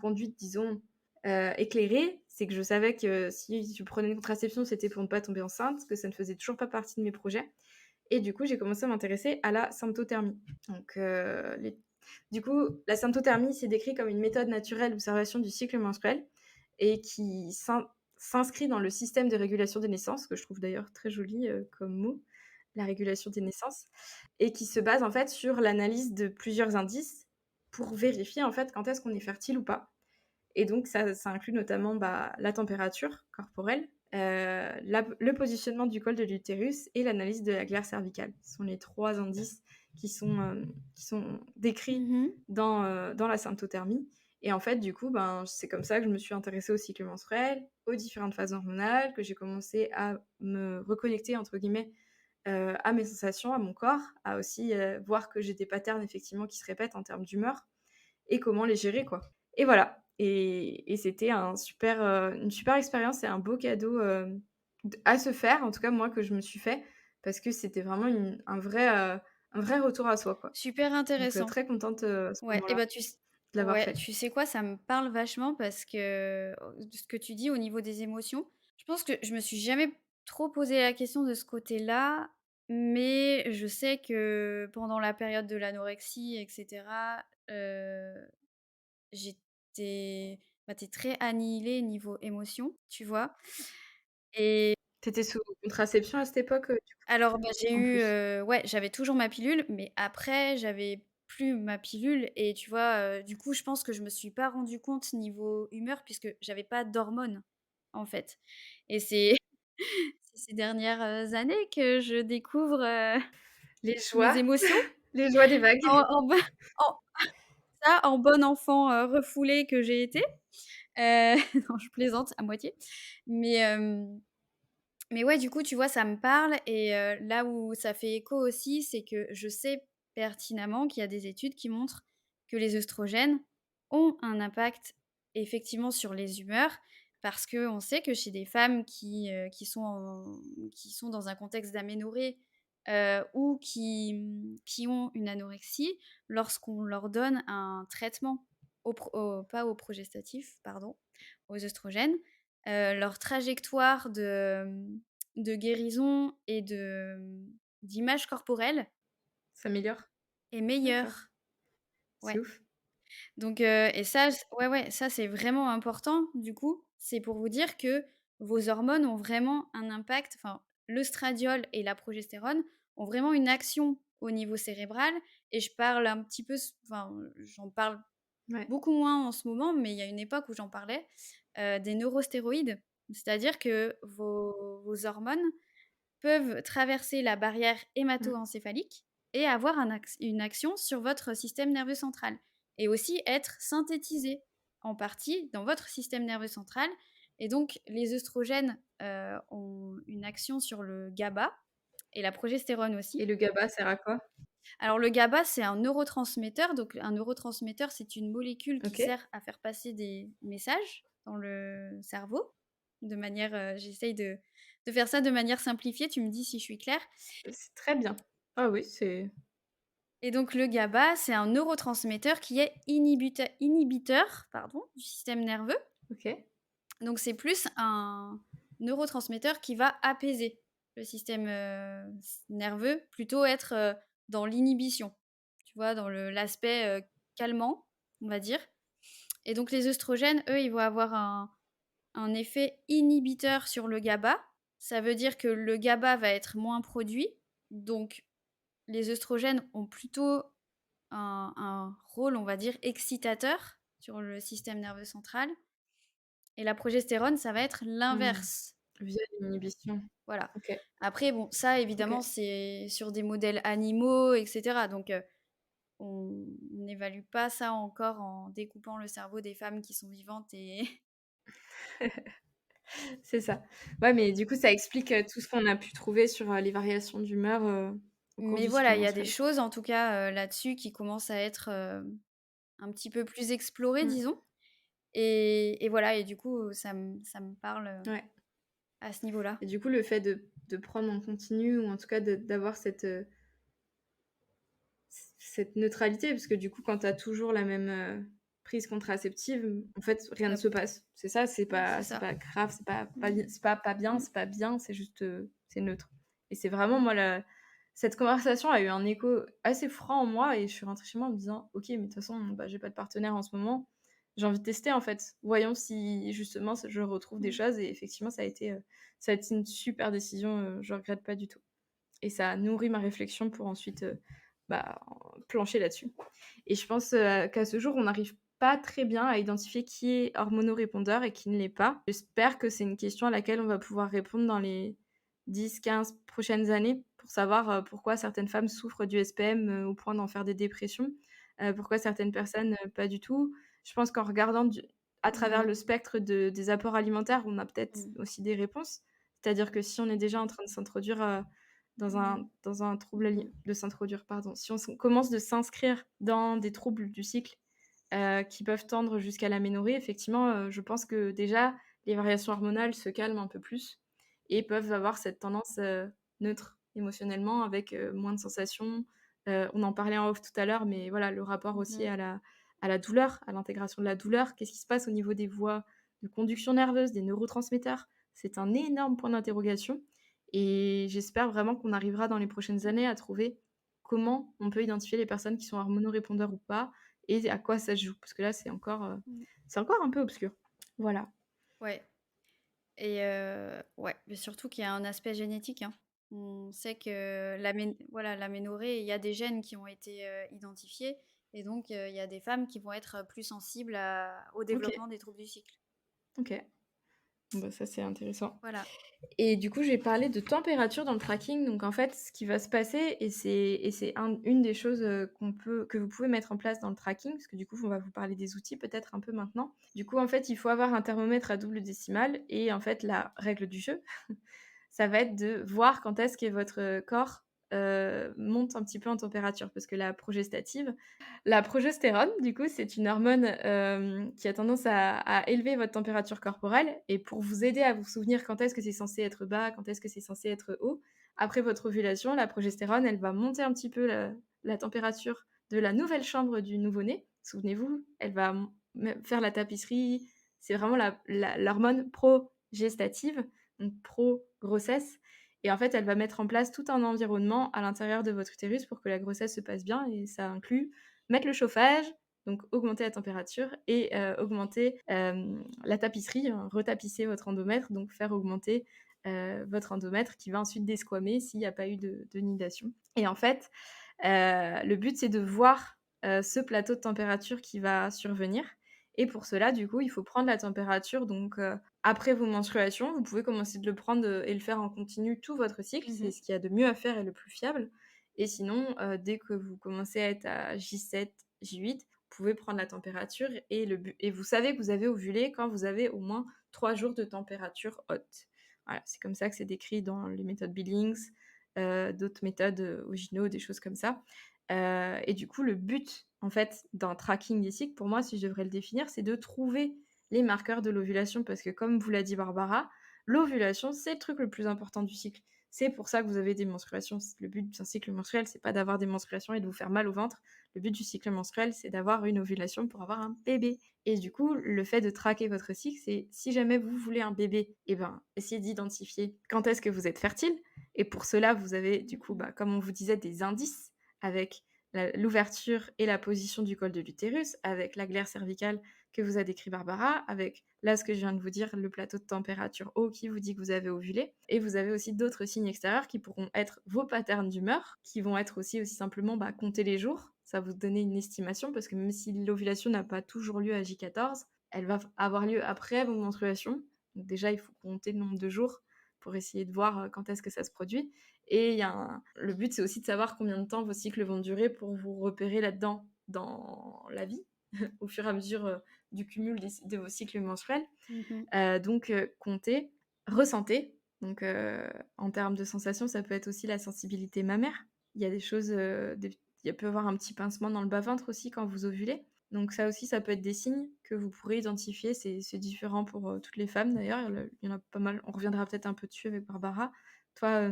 conduite, disons, éclairée. C'est que je savais que si je prenais une contraception, c'était pour ne pas tomber enceinte, que ça ne faisait toujours pas partie de mes projets et du coup, j'ai commencé à m'intéresser à la symptothermie. Donc, les du coup, la symptothermie, c'est décrit comme une méthode naturelle d'observation du cycle menstruel et qui s'inscrit dans le système de régulation des naissances, que je trouve d'ailleurs très joli, comme mot, la régulation des naissances et qui se base en fait sur l'analyse de plusieurs indices pour vérifier en fait quand est-ce qu'on est fertile ou pas. Et donc ça inclut notamment, la température corporelle, le positionnement du col de l'utérus et l'analyse de la glaire cervicale. Ce sont les 3 indices qui sont décrits Mmh. dans la symptothermie et en fait, du coup, c'est comme ça que je me suis intéressée au cycle menstruel, aux différentes phases hormonales, que j'ai commencé à me «reconnecter» entre guillemets, à mes sensations, à mon corps, à aussi, voir que j'ai des patterns effectivement qui se répètent en termes d'humeur et comment les gérer, quoi. Et voilà et c'était une super expérience et un beau cadeau, à se faire, en tout cas moi que je me suis fait, parce que c'était vraiment un vrai retour à soi, quoi. Super Donc intéressant. très contente, à ce Ouais et moment-là bah, de l'avoir ouais, fait. tu sais quoi? Ça me parle vachement parce que, de ce que tu dis au niveau des émotions, je pense que je me suis jamais trop posé la question de ce côté-là, mais je sais que pendant la période de l'anorexie et cetera, j'étais tu très annihilée niveau émotions, tu vois? Et Tu étais sous contraception à cette époque, du coup? alors, j'ai En eu, plus? ouais, j'avais toujours ma pilule, mais après j'avais plus ma pilule et tu vois, du coup, je pense que je me suis pas rendu compte niveau humeur puisque j'avais pas d'hormones, en fait et c'est c'est ces dernières, années que je découvre, Les mes joies, émotions les joies des vagues. en bo en en bonne enfant, refoulée que j'ai été. Non, je plaisante à moitié, mais mais ouais, du coup, tu vois, ça me parle et là où ça fait écho aussi, c'est que je sais pertinemment qu'il y a des études qui montrent que les œstrogènes ont un impact effectivement sur les humeurs, parce qu'on sait que chez des femmes qui sont dans un contexte d'aménorrhée ou qui ont une anorexie, lorsqu'on leur donne un traitement, pas au progestatif, pardon, aux œstrogènes, leur trajectoire de guérison et d'image corporelle s'améliore. est D'accord, meilleure. c'est Ouais. ouf. Donc, et ça, ça c'est vraiment important, du coup. C'est pour vous dire que vos hormones ont vraiment un impact. Enfin, l'œstradiol et la progestérone ont vraiment une action au niveau cérébral. Et je parle un petit peu, enfin, j'en parle Ouais. beaucoup moins en ce moment, mais il y a une époque où j'en parlais, des neurostéroïdes. C'est-à-dire que vos hormones peuvent traverser la barrière hémato-encéphalique et avoir une action sur votre système nerveux central et aussi être synthétisées en partie dans votre système nerveux central. Et donc, les œstrogènes ont une action sur le GABA et la progestérone aussi. Et le GABA sert à quoi? Alors, le GABA, c'est un neurotransmetteur. Donc, un neurotransmetteur, c'est une molécule qui Ok. sert à faire passer des messages dans le cerveau. De manière, j'essaye de faire ça de manière simplifiée. Tu me dis si je suis claire. C'est très bien. Ah oui, c'est... Et donc, le GABA, c'est un neurotransmetteur qui est inhibiteur du système nerveux. Ok. Donc, c'est plus un neurotransmetteur qui va apaiser le système nerveux, plutôt être dans l'inhibition, tu vois, dans l'aspect calmant, on va dire. Et donc, les œstrogènes, eux, ils vont avoir un effet inhibiteur sur le GABA. Ça veut dire que le GABA va être moins produit. Donc, les œstrogènes ont plutôt un rôle, on va dire, excitateur sur le système nerveux central. Et la progestérone, ça va être l'inverse. Via l'inhibition. Voilà. Ok. Après, bon, ça, évidemment, Ok. c'est sur des modèles animaux, etc. Donc, on n'évalue pas ça encore en découpant le cerveau des femmes qui sont vivantes et... C'est ça. Ouais, mais du coup, ça explique tout ce qu'on a pu trouver sur les variations d'humeur au cours Mais du cycle voilà, il y a des menstruel. choses, en tout cas, là-dessus qui commencent à être un petit peu plus explorées, Mm. disons. Et voilà, et du coup, ça me parle Ouais. à ce niveau-là. Et du coup, le fait de prendre en continu, ou en tout cas d'avoir cette neutralité, parce que du coup, quand tu as toujours la même prise contraceptive, en fait, rien ne se passe. C'est ça, c'est ça. pas grave, c'est pas bien, c'est pas bien, c'est juste, c'est neutre. Et c'est vraiment, moi, cette conversation a eu un écho assez franc en moi, et je suis rentrée chez moi en me disant, ok, mais de toute façon, bah, j'ai pas de partenaire en ce moment, j'ai envie de tester, en fait. Voyons si, justement, je retrouve des choses, et effectivement, ça a été une super décision, je regrette pas du tout. Et ça a nourri ma réflexion pour ensuite bah, plancher là-dessus. Et je pense qu'à ce jour, on n'arrive pas très bien à identifier qui est hormonorépondeur et qui ne l'est pas. J'espère que c'est une question à laquelle on va pouvoir répondre dans les 10-15 prochaines années pour savoir pourquoi certaines femmes souffrent du SPM au point d'en faire des dépressions, pourquoi certaines personnes pas du tout. Je pense qu'en regardant à travers le spectre des apports alimentaires, on a peut-être aussi des réponses. C'est-à-dire que si on est déjà en train de s'introduire dans un trouble de s'introduire, pardon. Si on commence de s'inscrire dans des troubles du cycle qui peuvent tendre jusqu'à l'aménorrhée, effectivement, je pense que déjà, les variations hormonales se calment un peu plus et peuvent avoir cette tendance neutre émotionnellement avec moins de sensations. On en parlait en off tout à l'heure, mais voilà, le rapport aussi à la douleur, à l'intégration de la douleur. Qu'est-ce qui se passe au niveau des voies de conduction nerveuse, des neurotransmetteurs? C'est un énorme point d'interrogation. Et j'espère vraiment qu'on arrivera dans les prochaines années à trouver comment on peut identifier les personnes qui sont hormonorépondeurs ou pas et à quoi ça se joue. Parce que là, c'est encore un peu obscur. Voilà. Ouais. Et ouais, mais surtout qu'il y a un aspect génétique, hein. On sait que l'aménorrhée, il y a des gènes qui ont été identifiés, et donc il y a des femmes qui vont être plus sensibles au développement des troubles du cycle. Ok. Bah, ça, c'est intéressant. Voilà. Et du coup, j'ai parlé de température dans le tracking. Donc, en fait, ce qui va se passer, et c'est une des choses que vous pouvez mettre en place dans le tracking, parce que du coup, on va vous parler des outils peut-être un peu maintenant. Du coup, en fait, il faut avoir un thermomètre à double décimale. Et en fait, la règle du jeu, ça va être de voir quand est-ce que votre corps monte un petit peu en température parce que la progestérone, du coup, c'est une hormone, qui a tendance à élever votre température corporelle et pour vous aider à vous souvenir quand est-ce que c'est censé être bas, quand est-ce que c'est censé être haut, après votre ovulation, la progestérone, elle va monter un petit peu la température de la nouvelle chambre du nouveau-né. Souvenez-vous, elle va faire la tapisserie. C'est vraiment l'hormone progestative, donc pro-grossesse. Et en fait, elle va mettre en place tout un environnement à l'intérieur de votre utérus pour que la grossesse se passe bien. Et ça inclut mettre le chauffage, donc augmenter la température et augmenter la tapisserie, retapisser votre endomètre, donc faire augmenter votre endomètre qui va ensuite desquamer s'il n'y a pas eu de nidation. Et en fait, le but, c'est de voir ce plateau de température qui va survenir. Et pour cela, du coup, il faut prendre la température. Donc, après vos menstruations, vous pouvez commencer de le prendre et le faire en continu tout votre cycle. C'est ce qu'il y a de mieux à faire et le plus fiable. Et sinon, dès que vous commencez à être à J7, J8, vous pouvez prendre la température et vous savez que vous avez ovulé quand vous avez au moins 3 jours de température haute. Voilà, c'est comme ça que c'est décrit dans les méthodes Billings, d'autres méthodes Ogino, des choses comme ça. Et du coup, le but, en fait, d'un tracking des cycles, pour moi, si je devrais le définir, c'est de trouver les marqueurs de l'ovulation parce que, comme vous l'a dit Barbara, l'ovulation, c'est le truc le plus important du cycle. C'est pour ça que vous avez des menstruations. Le but d'un cycle menstruel, c'est pas d'avoir des menstruations et de vous faire mal au ventre. Le but du cycle menstruel, c'est d'avoir une ovulation pour avoir un bébé. Et du coup, le fait de traquer votre cycle, c'est si jamais vous voulez un bébé, essayez d'identifier quand est-ce que vous êtes fertile. Et pour cela, vous avez du coup, comme on vous disait, des indices avec l'ouverture et la position du col de l'utérus, avec la glaire cervicale que vous a décrit Barbara, avec là ce que je viens de vous dire, le plateau de température haut qui vous dit que vous avez ovulé. Et vous avez aussi d'autres signes extérieurs qui pourront être vos patterns d'humeur, qui vont être aussi simplement compter les jours. Ça va vous donner une estimation parce que même si l'ovulation n'a pas toujours lieu à J14, elle va avoir lieu après vos menstruations. Donc déjà, il faut compter le nombre de jours pour essayer de voir quand est-ce que ça se produit. Et le but, c'est aussi de savoir combien de temps vos cycles vont durer pour vous repérer là-dedans dans la vie, au fur et à mesure du cumul de vos cycles menstruels. Donc, comptez, ressentez. Donc, en termes de sensations, ça peut être aussi la sensibilité mammaire. Il y a des choses, il peut y avoir un petit pincement dans le bas-ventre aussi quand vous ovulez. Donc ça aussi, ça peut être des signes que vous pourrez identifier. C'est différent pour toutes les femmes d'ailleurs. Il y en a pas mal. On reviendra peut-être un peu dessus avec Barbara. Toi,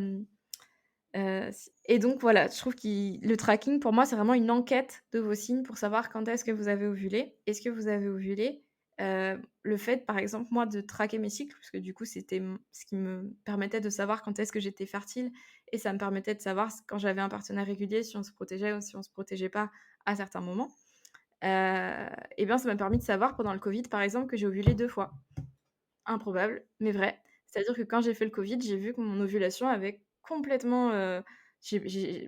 et donc voilà, je trouve que le tracking, pour moi, c'est vraiment une enquête de vos signes pour savoir quand est-ce que vous avez ovulé. Est-ce que vous avez ovulé? Le fait, par exemple, moi, de traquer mes cycles, parce que du coup, c'était ce qui me permettait de savoir quand est-ce que j'étais fertile et ça me permettait de savoir quand j'avais un partenaire régulier, si on se protégeait ou si on se protégeait pas à certains moments. Et bien, ça m'a permis de savoir pendant le Covid, par exemple, que j'ai ovulé 2 fois. Improbable, mais vrai. C'est-à-dire que quand j'ai fait le Covid, j'ai vu que mon ovulation avait complètement,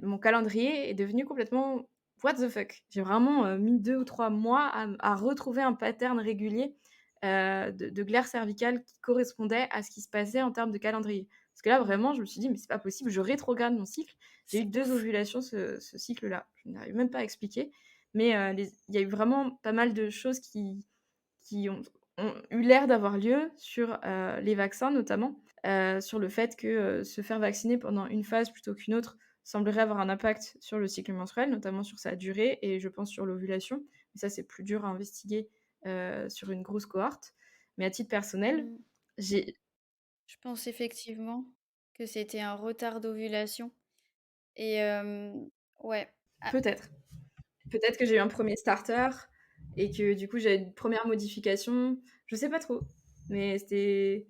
mon calendrier est devenu complètement what the fuck. J'ai vraiment, mis 2 ou 3 mois à retrouver un pattern régulier, de glaire cervicale qui correspondait à ce qui se passait en termes de calendrier. Parce que là, vraiment, je me suis dit: «Mais c'est pas possible, je rétrograde mon cycle». J'ai eu 2 ovulations ce cycle-là. Je n'arrive même pas à expliquer, mais il y a eu vraiment pas mal de choses qui ont eu l'air d'avoir lieu sur les vaccins notamment, sur le fait que se faire vacciner pendant une phase plutôt qu'une autre semblerait avoir un impact sur le cycle menstruel, notamment sur sa durée et je pense sur l'ovulation. Mais ça, c'est plus dur à investiguer sur une grosse cohorte. Mais à titre personnel, j'ai Je pense effectivement que c'était un retard d'ovulation et ouais. Ah, peut-être. Peut-être que j'ai eu un premier starter et que du coup, j'ai une première modification. Je sais pas trop, mais c'était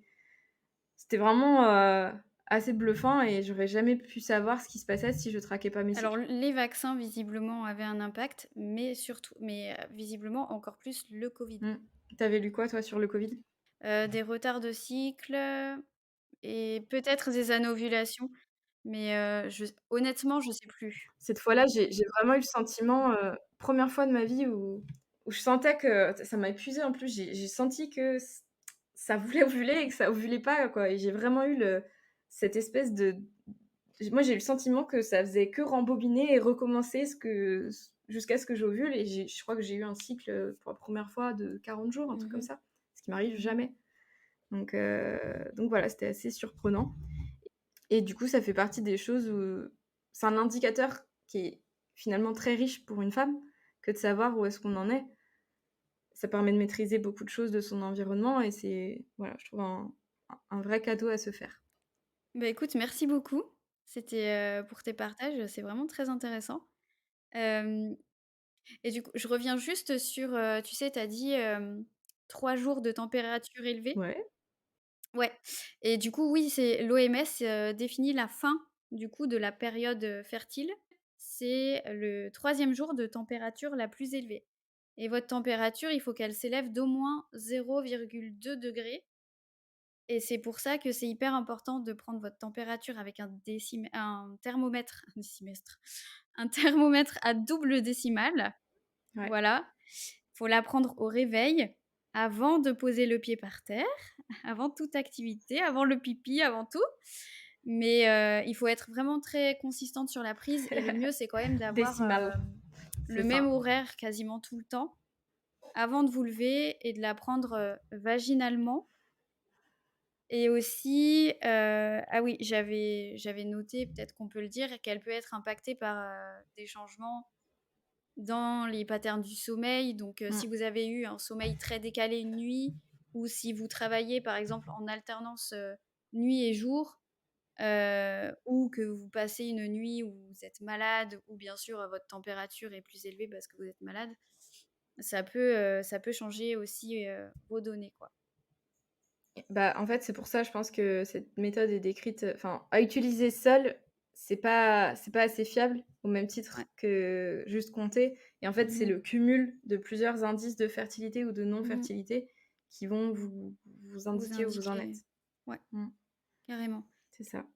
vraiment, assez bluffant et j'aurais jamais pu savoir ce qui se passait si je traquais pas mes cycles. alors les vaccins visiblement avaient un impact, mais surtout visiblement encore plus le Covid. Tu avais lu quoi toi sur le Covid? Des retards de cycle, et peut-être des anovulations, mais honnêtement, je sais plus. Cette fois-là, j'ai vraiment eu le sentiment, 1re fois de ma vie où je sentais que ça m'a épuisée en plus. J'ai senti que ça voulait ovuler et que ça ovulait pas, quoi et j'ai vraiment eu cette espèce de moi, j'ai eu le sentiment que ça faisait que rembobiner et recommencer jusqu'à ce que j'ovule et je crois que j'ai eu un cycle, pour la première fois de 40 jours, un truc comme ça, ce qui m'arrive jamais. Donc voilà, c'était assez surprenant et du coup, ça fait partie des choses c'est un indicateur qui est finalement très riche pour une femme que de savoir où est-ce qu'on en est. Ça permet de maîtriser beaucoup de choses de son environnement et c'est, voilà, je trouve un vrai cadeau à se faire. Bah, écoute, merci beaucoup. C'était, pour tes partages, c'est vraiment très intéressant. Hem Et du coup, je reviens juste sur, tu sais, tu as dit, 3 jours de température élevée. Ouais, Ouais, et du coup, oui, c'est l'OMS, définit la fin, du coup, de la période, fertile. C'est le troisième jour de température la plus élevée et votre température, il faut qu'elle s'élève d'au moins 0,2 degrés. Et c'est pour ça que c'est hyper important de prendre votre température avec un thermomètre un décimètre, un thermomètre à double décimale. ouais. Voilà, faut la prendre au réveil, avant de poser le pied par terre, avant toute activité, avant le pipi, avant tout. Mais il faut être vraiment très consistante sur la prise et le mieux, c'est quand même d'avoir, Décimale, le c'est même ça. horaire quasiment tout le temps, avant de vous lever et de la prendre, vaginalement. Et aussi, ah oui, j'avais noté, peut-être qu'on peut le dire, qu'elle peut être impactée par, des changements dans les patterns du sommeil. Donc, Mmh. si vous avez eu un sommeil très décalé une nuit ou si vous travaillez, par exemple, en alternance, nuit et jour, ou que vous passez une nuit où vous êtes malade ou bien sûr, votre température est plus élevée parce que vous êtes malade, ça peut changer aussi, vos données, quoi. Bah, en fait, c'est pour ça, je pense que cette méthode est décrite, enfin, à utiliser seule, c'est pas assez fiable, au même Ouais. titre que juste compter et en fait, c'est Mmh. le cumul de plusieurs indices de fertilité ou de Mmh. non-fertilité qui vont vous Vous indiquer où vous en indiquer, êtes. ouais, Mmh, carrément. c'est ça.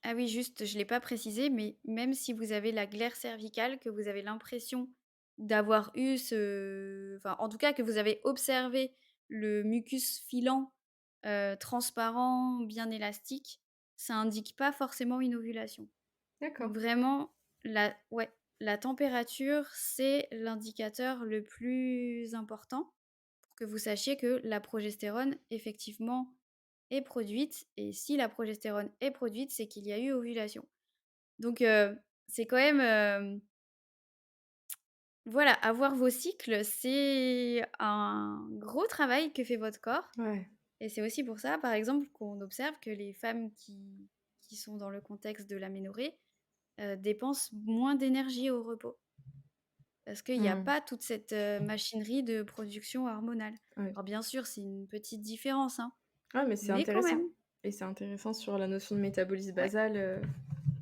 Ah oui, juste, je l'ai pas précisé, mais même si vous avez la glaire cervicale, que vous avez l'impression d'avoir eu enfin, en tout cas, que vous avez observé le mucus filant, transparent, bien élastique, ça indique pas forcément une ovulation. Donc D'accord. vraiment, la température, c'est l'indicateur le plus important pour que vous sachiez que la progestérone, effectivement, est produite et si la progestérone est produite, c'est qu'il y a eu ovulation. Donc c'est quand même, voilà, avoir vos cycles, c'est un gros travail que fait votre corps Ouais. et c'est aussi pour ça, par exemple, qu'on observe que les femmes qui sont dans le contexte de l'aménorrhée, dépensent moins d'énergie au repos. Parce qu'il y a Mmh. pas toute cette, machinerie de production hormonale. Ouais. Alors bien sûr, c'est une petite différence, hein, Ah, mais c'est mais quand intéressant même. et c'est intéressant sur la notion de métabolisme Ouais, basal,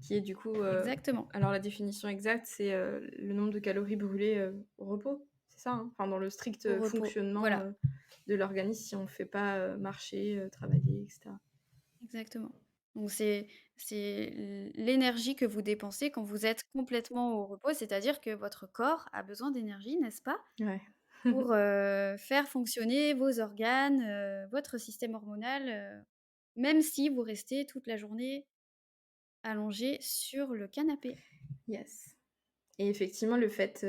qui est du coup, exactement. alors la définition exacte, c'est, le nombre de calories brûlées, au repos, c'est ça, hein? Enfin, dans le strict, Au repos, fonctionnement, voilà, de l'organisme si on ne fait pas, marcher, travailler et cetera. exactement. Donc c'est l'énergie que vous dépensez quand vous êtes complètement au repos, c'est-à-dire que votre corps a besoin d'énergie, n'est-ce pas? Ouais. Pour, faire fonctionner vos organes, votre système hormonal, même si vous restez toute la journée allongé sur le canapé. Yes et effectivement, le fait,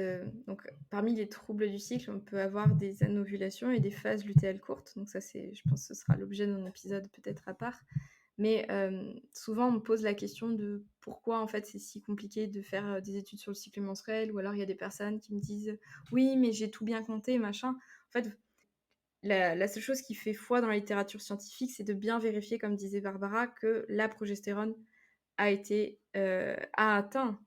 donc parmi les troubles du cycle, on peut avoir des anovulations et des phases lutéales courtes, donc ça, c'est je pense que ce sera l'objet d'un épisode peut-être à part. Mais souvent, on me pose la question de pourquoi, en fait, c'est si compliqué de faire, des études sur le cycle menstruel ou alors il y a des personnes qui me disent: «Oui, mais j'ai tout bien compté, machin». En fait, la seule chose qui fait foi dans la littérature scientifique, c'est de bien vérifier, comme disait Barbara, que la progestérone a atteint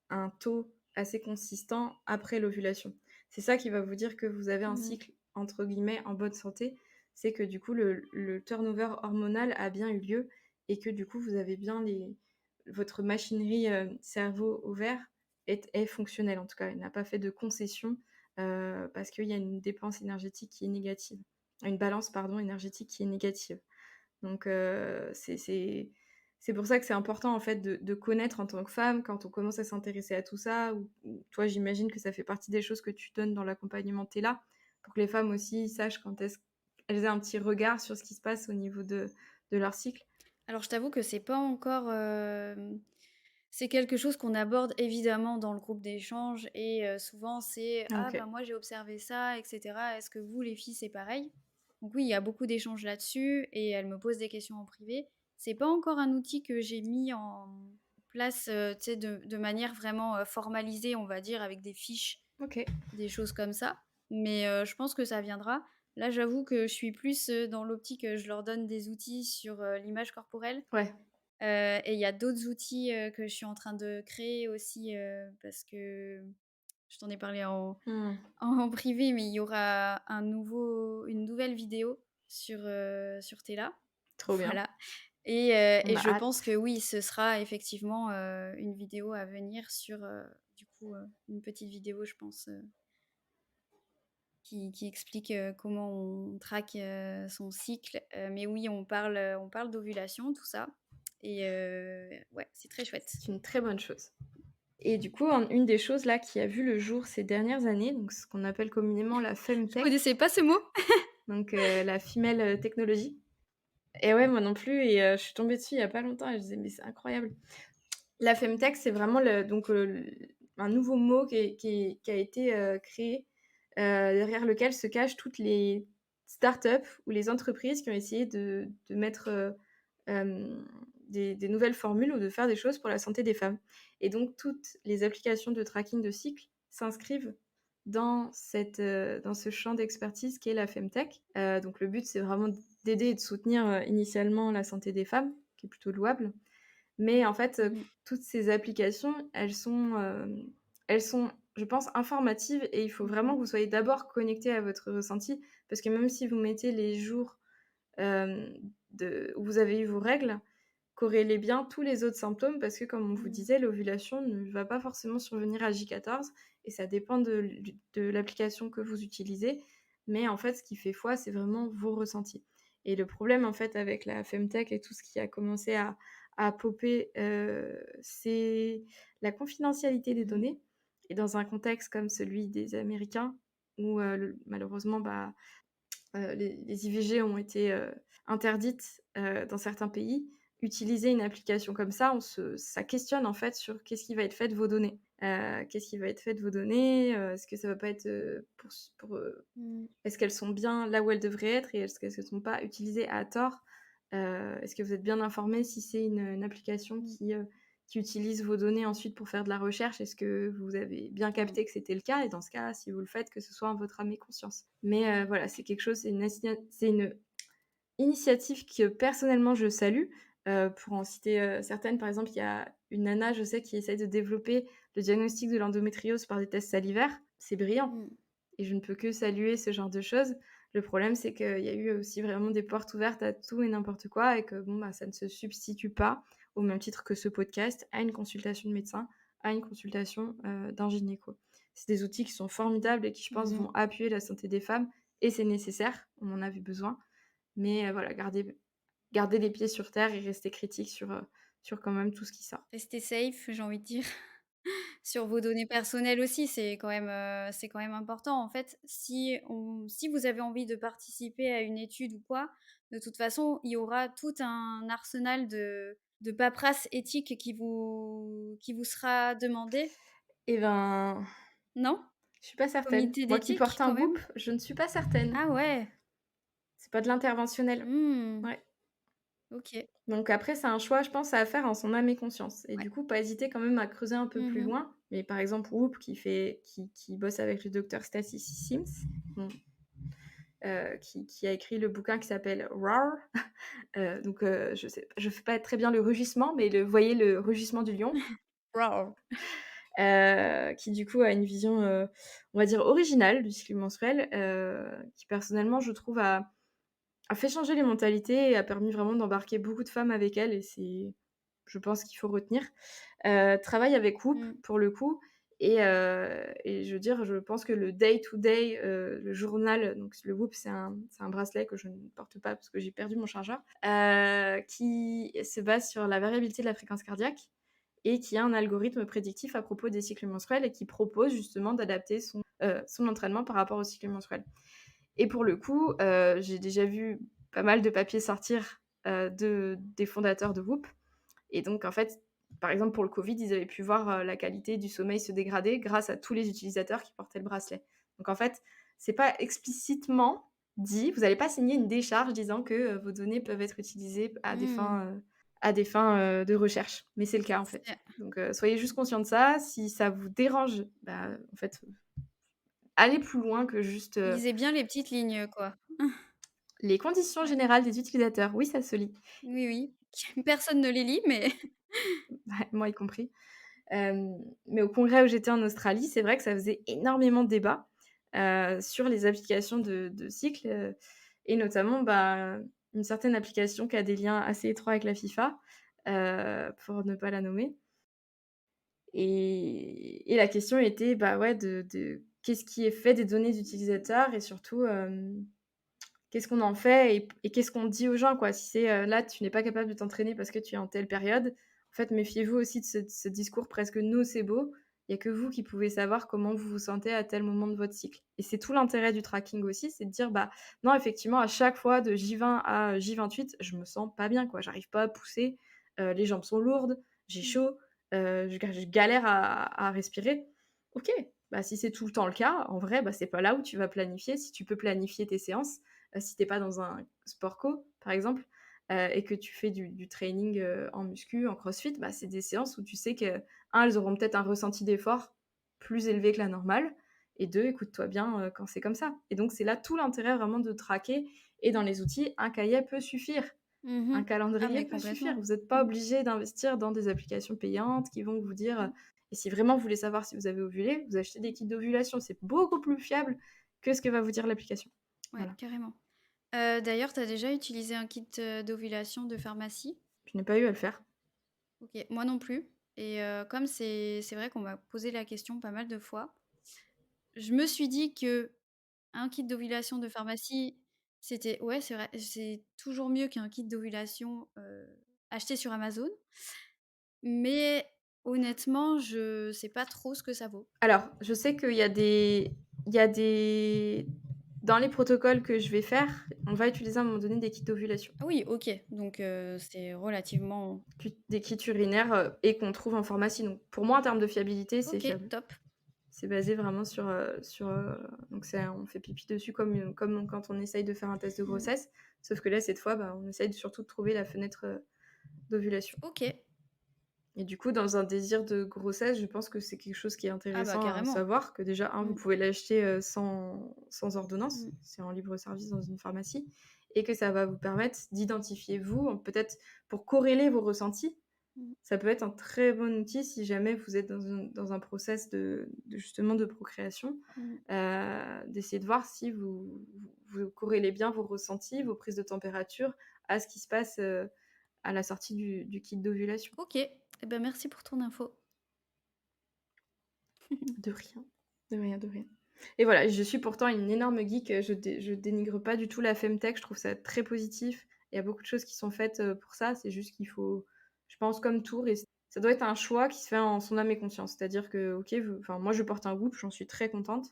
un taux assez consistant après l'ovulation. C'est ça qui va vous dire que vous avez un Mmh. cycle, entre guillemets, «en bonne santé». C'est que du coup, le turnover hormonal a bien eu lieu et que du coup, vous avez bien votre machinerie, cerveau-ovaire est fonctionnelle, en tout cas. Elle n'a pas fait de concessions, parce qu'il y a une dépense énergétique qui est négative. Une balance, pardon, énergétique qui est négative. Donc c'est pour ça que c'est important, en fait, de connaître en tant que femme, quand on commence à s'intéresser à tout ça ou toi, j'imagine que ça fait partie des choses que tu donnes dans l'accompagnement TELA, pour que les femmes aussi sachent quand est-ce qu'elles aient un petit regard sur ce qui se passe au niveau de leur cycle. Alors je t'avoue que c'est pas encore, c'est quelque chose qu'on aborde évidemment dans le groupe d'échange et souvent c'est: Ah «Ah OK. bah, moi j'ai observé ça et cetera. Est-ce que vous les filles c'est pareil?» Donc oui, il y a beaucoup d'échanges là-dessus et elles me posent des questions en privé. C'est pas encore un outil que j'ai mis en place, tu sais, de manière vraiment, formalisée, on va dire, avec des fiches, OK. des choses comme ça. Mais je pense que ça viendra. Là, j'avoue que je suis plus, dans l'optique, je leur donne des outils sur, l'image corporelle, Ouais. et il y a d'autres outils, que je suis en train de créer aussi, parce que je t'en ai parlé en Mmh. en privé, mais il y aura une nouvelle vidéo sur Tela. Trop bien. Voilà, On et a je pense hâte. que oui, ce sera effectivement, une vidéo à venir sur, du coup, une petite vidéo, je pense, qui explique, comment on traque, son cycle. Mais oui, on parle d'ovulation, tout ça, et ouais, c'est très chouette. C'est une très bonne chose. Et du coup, une des choses là qui a vu le jour ces dernières années, donc ce qu'on appelle communément la Je femtech, connaissais pas ce mot. donc la female technology. Et ouais, moi non plus, et je suis tombée dessus il y a pas longtemps et je disais: «Mais c'est incroyable». La femtech, c'est vraiment un nouveau mot qui a été, créé, derrière lequel se cachent toutes les startups ou les entreprises qui ont essayé de mettre, hem, des nouvelles formules ou de faire des choses pour la santé des femmes. Et donc toutes les applications de tracking de cycle s'inscrivent dans ce champ d'expertise qu'est la femtech. Donc le but, c'est vraiment d'aider et de soutenir, initialement la santé des femmes, qui est plutôt louable. Mais en fait, Mmh. toutes ces applications, elles sont, je pense, informatives, et il faut vraiment Mmh. que vous soyez d'abord connecté à votre ressenti, parce que même si vous mettez les jours, hem, où vous avez eu vos règles, corrélez bien tous les autres symptômes, parce que comme on vous Mmh. disait, l'ovulation ne va pas forcément survenir à J14, et ça dépend de l'application que vous utilisez. Mais en fait, ce qui fait foi, c'est vraiment vos ressentis. Et le problème, en fait, avec la femtech et tout ce qui a commencé à popper, c'est la confidentialité des Mmh. données. Et dans un contexte comme celui des Américains, où malheureusement, bah, les IVG ont été, interdites, dans certains pays. Utiliser une application comme ça, ça questionne en fait sur qu'est-ce qui va être fait de vos données. Qu'est-ce qui va être fait de vos données? Est-ce que ça va pas être, Mmh. est-ce qu'elles sont bien là où elles devraient être, et est-ce qu'elles ne sont pas utilisées à tort? Est-ce que vous êtes bien informé si c'est une application Mmh. qui utilise vos données ensuite pour faire de la recherche? Est-ce que vous avez bien Mmh. capté que c'était le cas? Et dans ce cas, si vous le faites, que ce soit en votre âme et conscience. Mais voilà, c'est quelque chose, c'est une initiative que personnellement je salue. Pour en citer, certaines, par exemple, il y a une nana, je sais, qui essaye de développer le diagnostic de l'endométriose par des tests salivaires. C'est brillant, Mmh. et je ne peux que saluer ce genre de choses. Le problème, c'est qu'il y a eu aussi vraiment des portes ouvertes à tout et n'importe quoi, et que bon, bah, ça ne se substitue pas, au même titre que ce podcast, à une consultation de médecin, à une consultation, d'un gynéco. C'est des outils qui sont formidables et qui, je pense, Mmh. vont appuyer la santé des femmes, et c'est nécessaire, on en avait besoin. Mais voilà, garder les pieds sur terre et rester critique sur quand même tout ce qui sort. Restez safe, j'ai envie de dire. Sur vos données personnelles aussi, c'est quand même important. En fait, si vous avez envie de participer à une étude ou quoi, de toute façon, il y aura tout un arsenal de paperasse éthique qui vous sera demandé, Et ben, non? je suis pas certaine. Comité Moi qui d'éthique porte un quand même? Whoop, je ne suis pas certaine. Ah ouais! C'est pas de l'interventionnel. Mmh. Ouais. OK. Donc après, c'est un choix, je pense, à faire en son âme et conscience. Et Ouais. du coup, pas hésiter quand même à creuser un peu plus Mmh. loin. Mais par exemple, Whoop qui bosse avec le docteur Stacy Sims, bon, qui a écrit le bouquin qui s'appelle Roar. Donc je fais pas très bien le rugissement, mais voyez le rugissement du lion. Waouh! Qui du coup a une vision, on va dire originale du cycle menstruel, qui personnellement je trouve a fait changer les mentalités et a permis vraiment d'embarquer beaucoup de femmes avec elle, et c'est, je pense, qu'il faut retenir. Travaille avec Whoop Mmh. pour le coup, et je veux dire, je pense que le day to day, le journal, donc le Whoop, c'est un bracelet que je ne porte pas parce que j'ai perdu mon chargeur, qui se base sur la variabilité de la fréquence cardiaque, et qui a un algorithme prédictif à propos des cycles menstruels, et qui propose justement d'adapter son entraînement par rapport au cycle menstruel. Et pour le coup, j'ai déjà vu pas mal de papiers sortir, des fondateurs de Whoop. Et donc en fait, par exemple pour le Covid, ils avaient pu voir, la qualité du sommeil se dégrader grâce à tous les utilisateurs qui portaient le bracelet. Donc en fait, c'est pas explicitement dit, vous allez pas signer une décharge disant que, vos données peuvent être utilisées à des Mmh. fins, à des fins, de recherche. Mais c'est le cas, en fait. C'est Donc soyez juste conscients de ça. Si ça vous dérange, bah, en fait, allez plus loin que juste, lisez bien les petites lignes, quoi. les conditions Ouais. générales des utilisateurs. Oui, ça se lit. Oui, oui. Personne ne les lit, mais Ouais, moi y compris. Mais au congrès où j'étais en Australie, c'est vrai que ça faisait énormément de débats, sur les applications de cycles, et notamment, bah, une certaine application qui a des liens assez étroits avec la FIFA, pour ne pas la nommer, et la question était, bah, ouais, de qu'est-ce qui est fait des données d'utilisateurs et surtout, qu'est-ce qu'on en fait et qu'est-ce qu'on dit aux gens, quoi? Si c'est, là, tu n'es pas capable de t'entraîner parce que tu es en telle période, en fait, méfiez-vous aussi de ce discours presque nocebo. Il y a que vous qui pouvez savoir comment vous vous sentez à tel moment de votre cycle et c'est tout l'intérêt du tracking aussi, c'est de dire: «Bah, non, effectivement, à chaque fois de J20 à J28, je me sens pas bien, quoi. J'arrive pas à pousser, les jambes sont lourdes, j'ai mmh, chaud, je galère à respirer». OK, bah, si c'est tout le temps le cas, en vrai, bah, c'est pas là où tu vas planifier. Si tu peux planifier tes séances, si tu es pas dans un sport co, par exemple, et que tu fais du training, en muscu, en crossfit, bah, c'est des séances où tu sais que, un, elles auront peut-être un ressenti d'effort plus élevé que la normale et 2, écoute-toi bien, quand c'est comme ça et donc c'est là tout l'intérêt vraiment de traquer et dans les outils, un cahier peut suffire, un mmh. Ah calendrier mais peut suffire. complètement. Vous êtes pas Mmh, obligé d'investir dans des applications payantes qui vont vous dire, mmh. et si vraiment vous voulez savoir si vous avez ovulé, vous achetez des kits d'ovulation. C'est beaucoup plus fiable que ce que va vous dire l'application. Ouais, Voilà. carrément. D'ailleurs, tu as déjà utilisé un kit, d'ovulation de pharmacie? Je n'ai pas eu à le faire. OK, moi non plus et comme c'est vrai qu'on m'a posé la question pas mal de fois, je me suis dit que un kit d'ovulation de pharmacie, c'était ouais, c'est vrai, c'est toujours mieux qu'un kit d'ovulation, acheté sur Amazon, mais honnêtement, je sais pas trop ce que ça vaut. Alors, je sais qu'il y a des dans les protocoles que je vais faire, on va utiliser à un moment donné des kits d'ovulation. Ah oui, OK, donc c'est relativement Des kits urinaires, et qu'on trouve en pharmacie. Donc pour moi, en termes de fiabilité, c'est OK, fiable. top. C'est basé vraiment sur, donc c'est on fait pipi dessus comme quand on essaye de faire un test de Mmh. grossesse, sauf que là, cette fois, bah, on essaye surtout de trouver la fenêtre, d'ovulation. OK. Et du coup, dans un désir de grossesse, je pense que c'est quelque chose qui est Ah bah, intéressant à carrément. savoir, que déjà, vous Mmh. pouvez l'acheter, sans ordonnance, Mmh. c'est en libre service dans une pharmacie et que ça va vous permettre d'identifier vous, peut-être pour corréler vos ressentis. Mmh. Ça peut être un très bon outil si jamais vous êtes dans un process de justement de procréation, Mmh. d'essayer de voir si vous corrélez bien vos ressentis, vos prises de température à ce qui se passe, à la sortie du kit d'ovulation. OK et ben, merci pour ton info. De rien, de rien, de rien. Et voilà, je suis pourtant une énorme geek, je dénigre pas du tout la femtech, je trouve ça très positif. Il y a beaucoup de choses qui sont faites, pour ça, c'est juste qu'il faut, je pense comme tout res ça doit être un choix qui se fait en son âme et conscience. C'est-à-dire que, OK, vous enfin moi je porte un Whoop, j'en suis très contente,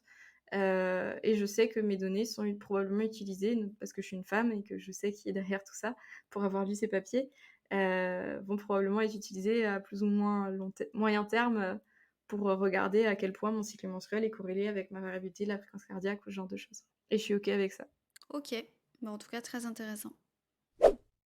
et je sais que mes données sont probablement utilisées, parce que je suis une femme et que je sais qui est derrière tout ça, pour avoir lu ces papiers, vont probablement être utilisées à plus ou moins moyen terme, pour, regarder à quel point mon cycle menstruel est corrélé avec ma variabilité de la fréquence cardiaque ou ce genre de choses. Et je suis OK avec ça. OK, bah, en tout cas très intéressant.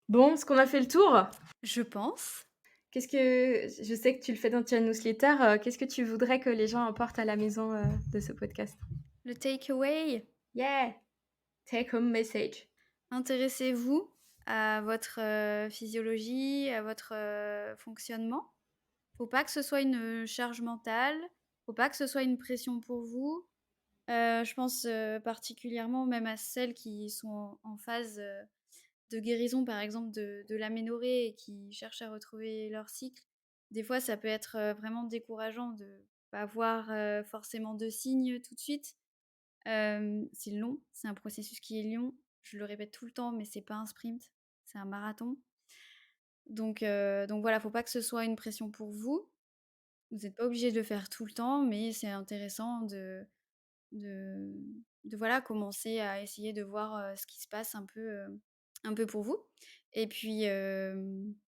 Bon, est-ce qu'on a fait le tour? Je pense. Qu'est-ce que je sais que tu le fais dans ta newsletter, qu'est-ce que tu voudrais que les gens emportent à la maison, de ce podcast? Le takeaway, Yeah! Take home message. intéressez-vous à votre, physiologie, à votre, fonctionnement. Faut pas que ce soit une, charge mentale, faut pas que ce soit une pression pour vous. Je pense, particulièrement même à celles qui sont en phase, de guérison, par exemple de l'aménorrhée et qui cherchent à retrouver leur cycle. Des fois, ça peut être, vraiment décourageant de pas voir, forcément de signes tout de suite. C'est long, c'est un processus qui est long. Je le répète tout le temps, mais c'est pas un sprint, c'est un marathon. Donc voilà, faut pas que ce soit une pression pour vous. Vous êtes pas obligé de le faire tout le temps, mais c'est intéressant de voilà, commencer à essayer de voir, ce qui se passe un peu pour vous. Et puis,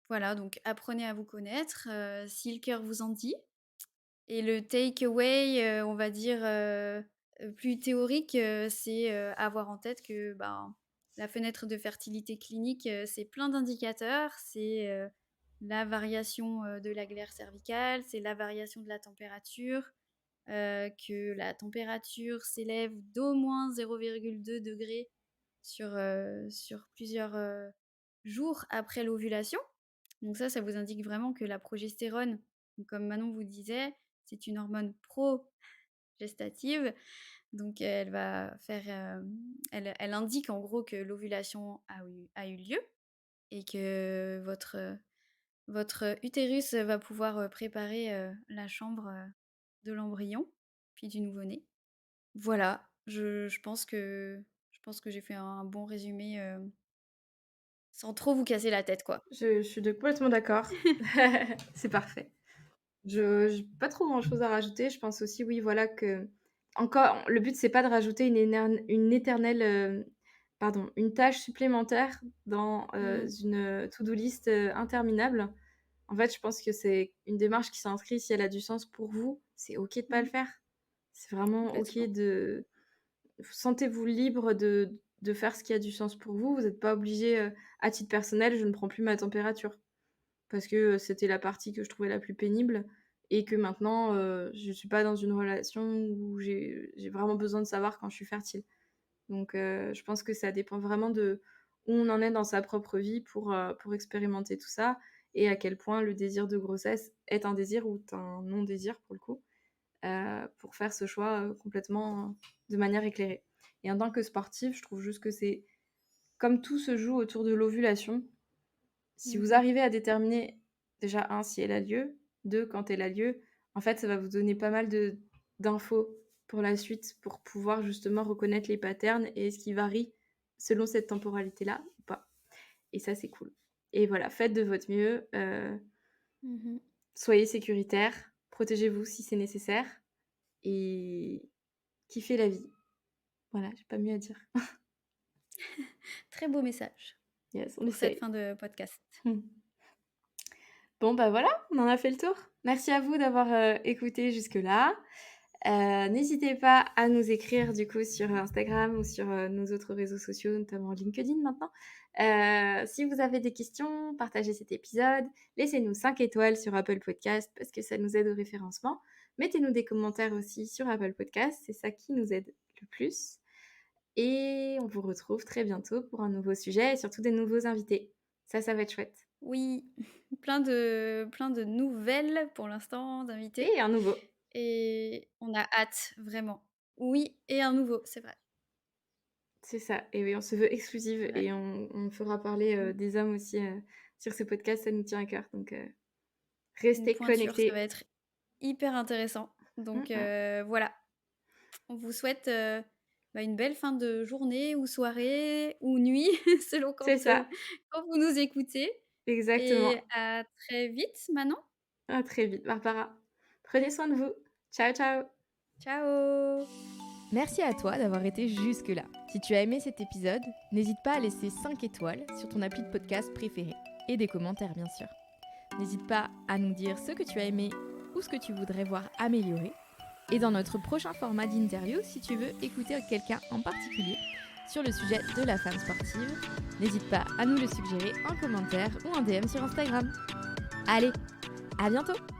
voilà, donc apprenez à vous connaître, si le cœur vous en dit. Et le take away, on va dire, plus théorique, c'est, avoir en tête que, ben, la fenêtre de fertilité clinique, c'est plein d'indicateurs, c'est, la variation de la glaire cervicale, c'est la variation de la température, que la température s'élève d'au moins 0,2 degrés sur plusieurs jours après l'ovulation. Donc ça vous indique vraiment que la progestérone, comme Manon vous disait, c'est une hormone progestative. Donc elle va faire, elle indique en gros que l'ovulation a eu lieu et que votre utérus va pouvoir préparer la chambre de l'embryon, puis du nouveau-né. Voilà, je pense que j'ai fait un bon résumé sans trop vous casser la tête, quoi. Je suis complètement d'accord. C'est parfait. J'ai pas trop grand-chose à rajouter. Je pense aussi, oui, voilà, que encore, le but, c'est pas de rajouter une tâche supplémentaire dans une to-do list interminable. En fait, je pense que c'est une démarche qui s'inscrit si elle a du sens pour vous. C'est OK de pas le faire. C'est vraiment OK Complètement. Sentez-vous libre de faire ce qui a du sens pour vous. Vous n'êtes pas obligé, à titre personnel, je ne prends plus ma température parce que, c'était la partie que je trouvais la plus pénible et que maintenant, je suis pas dans une relation où j'ai vraiment besoin de savoir quand je suis fertile. Donc je pense que ça dépend vraiment de où on en est dans sa propre vie pour expérimenter tout ça et à quel point le désir de grossesse est un désir ou un non-désir pour le coup, pour faire ce choix, complètement de manière éclairée. Et en tant que sportive, je trouve juste que c'est comme tout se joue autour de l'ovulation, si vous arrivez à déterminer déjà 1 si elle a lieu, 2 quand elle a lieu, en fait, ça va vous donner pas mal d'infos pour la suite, pour pouvoir justement reconnaître les patterns et ce qui varie selon cette temporalité-là ou pas. Et ça, c'est cool. Et voilà, faites de votre mieux, soyez sécuritaire, protégez-vous si c'est nécessaire et kiffez la vie. Voilà, j'ai pas mieux à dire. Très beau message Yes, on pour cette essaye. fin de podcast. Bon, bah voilà, on en a fait le tour. Merci à vous d'avoir écouté jusque-là. N'hésitez pas à nous écrire du coup sur Instagram ou sur nos autres réseaux sociaux, notamment LinkedIn maintenant. Si vous avez des questions, partagez cet épisode. Laissez-nous 5 étoiles sur Apple Podcast parce que ça nous aide au référencement. Mettez-nous des commentaires aussi sur Apple Podcast, c'est ça qui nous aide le plus. Et on vous retrouve très bientôt pour un nouveau sujet et surtout des nouveaux invités. Ça va être chouette. Oui, plein de nouvelles pour l'instant d'invités. Et un nouveau. Et on a hâte, vraiment. Oui, et un nouveau, c'est vrai. C'est ça. Et oui, on se veut exclusive C'est vrai. et on fera parler des hommes aussi sur ce podcast, ça nous tient à cœur. Donc, Une restez pointure, ça connectés. va être hyper intéressant. Donc voilà, on vous souhaite une belle fin de journée ou soirée ou nuit, selon C'est ça, quand vous nous écoutez. Et exactement. à très vite, Manon. À très vite, Barbara. Prenez soin de vous. Ciao, ciao. Ciao! Merci à toi d'avoir été jusque-là. Si tu as aimé cet épisode, n'hésite pas à laisser 5 étoiles sur ton appli de podcast préféré et des commentaires bien sûr. N'hésite pas à nous dire ce que tu as aimé ou ce que tu voudrais voir améliorer. Et dans notre prochain format d'interview, si tu veux écouter quelqu'un en particulier sur le sujet de la femme sportive, n'hésite pas à nous le suggérer en commentaire ou en DM sur Instagram. Allez, à bientôt!